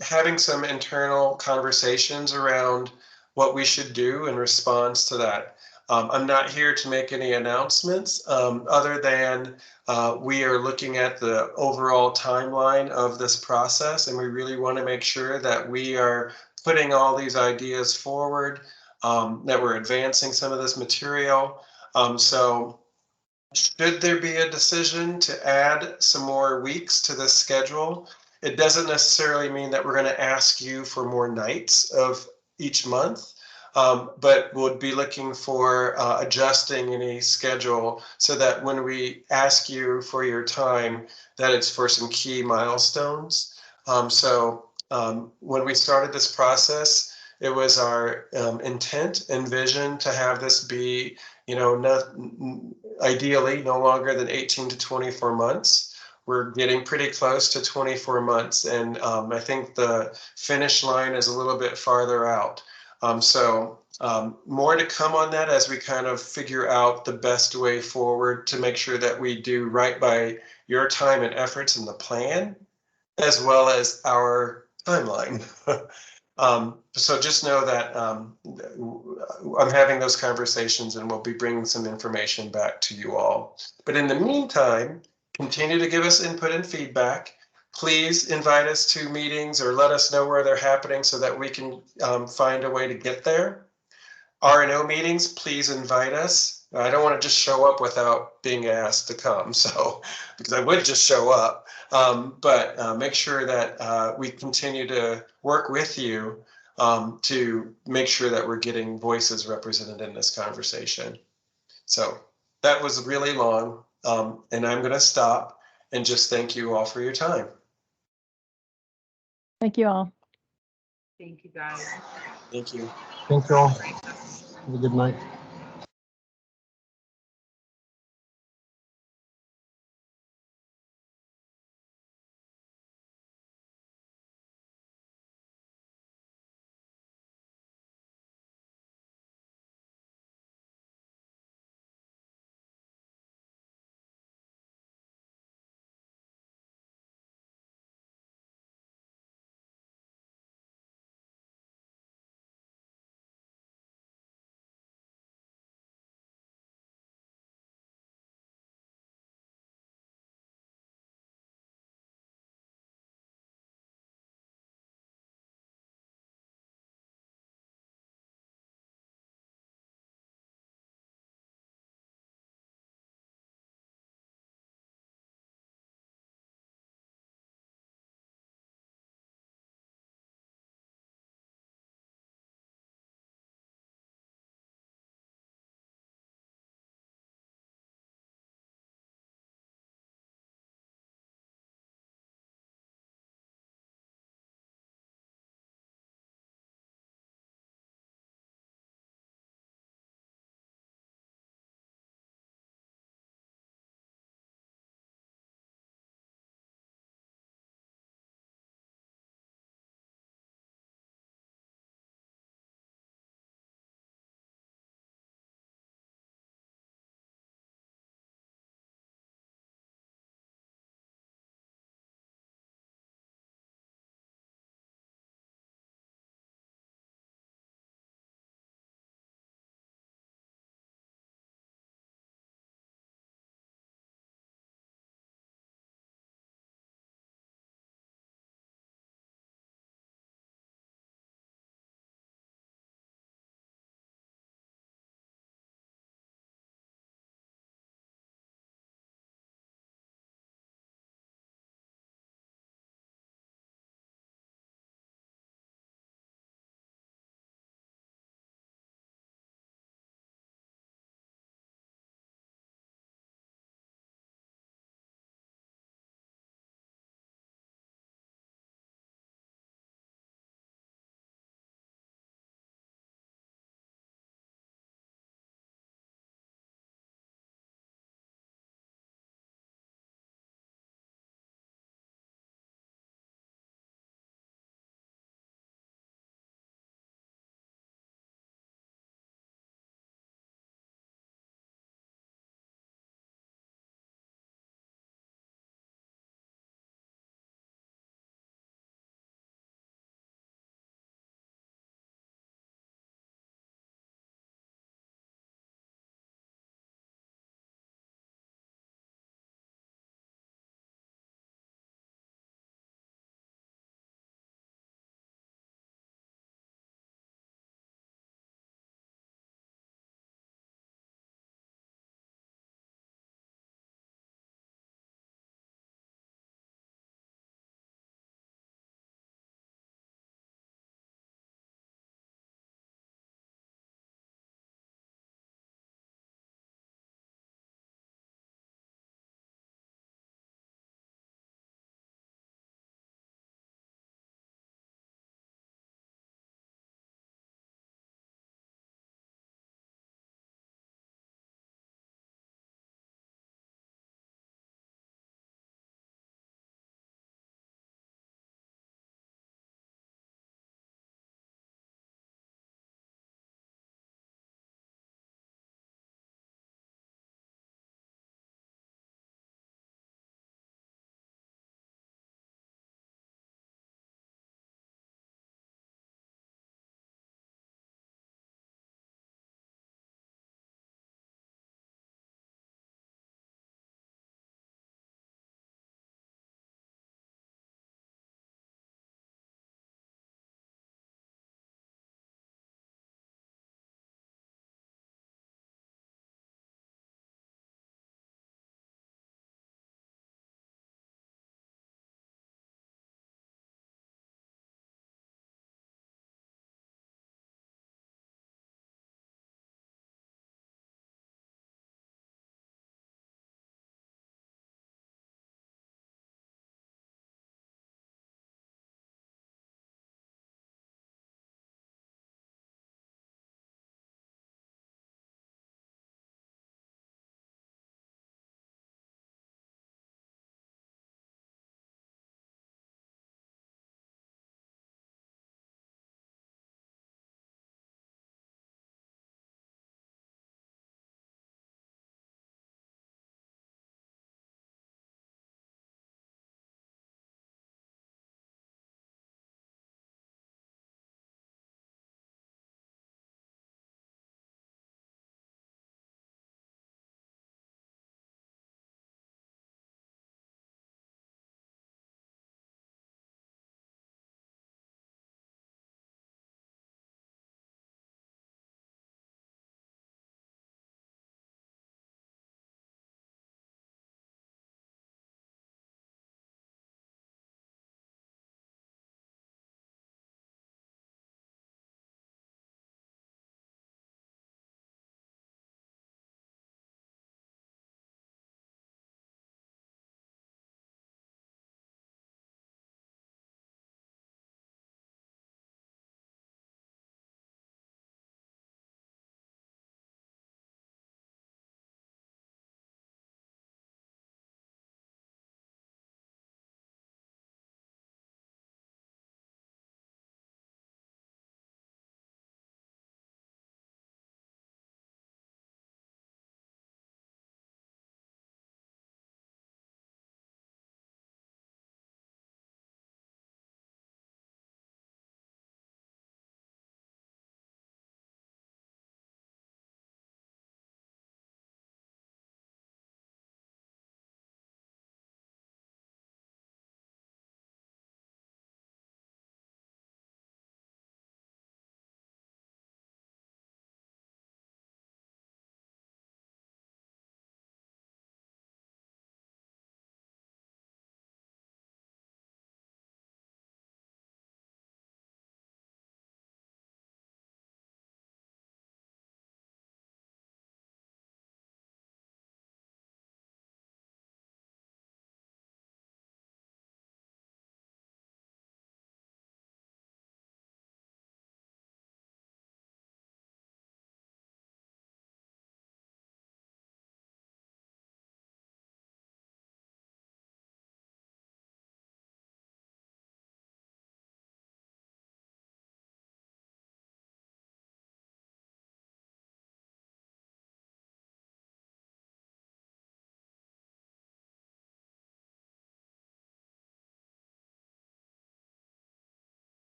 having some internal conversations around what we should do in response to that. I'm not here to make any announcements other than we are looking at the overall timeline of this process, and we really want to make sure that we are putting all these ideas forward, that we're advancing some of this material. So should there be a decision to add some more weeks to this schedule, it doesn't necessarily mean that we're going to ask you for more nights of each month, but we'll be looking for adjusting any schedule so that when we ask you for your time, that it's for some key milestones. When we started this process, it was our intent and vision to have this be, ideally no longer than 18 to 24 months. We're getting pretty close to 24 months, and I think the finish line is a little bit farther out. More to come on that as we kind of figure out the best way forward to make sure that we do right by your time and efforts in the plan, as well as our timeline. So just know that I'm having those conversations, and we'll be bringing some information back to you all. But in the meantime, continue to give us input and feedback. Please invite us to meetings or let us know where they're happening so that we can find a way to get there. R&O meetings, please invite us. I don't want to just show up without being asked to come, so because I would just show up. But make sure that we continue to work with you to make sure that we're getting voices represented in this conversation. So that was really long, and I'm going to stop and just thank you all for your time. Thank you all. Thank you, guys. Thank you. Thanks all. Have a good night.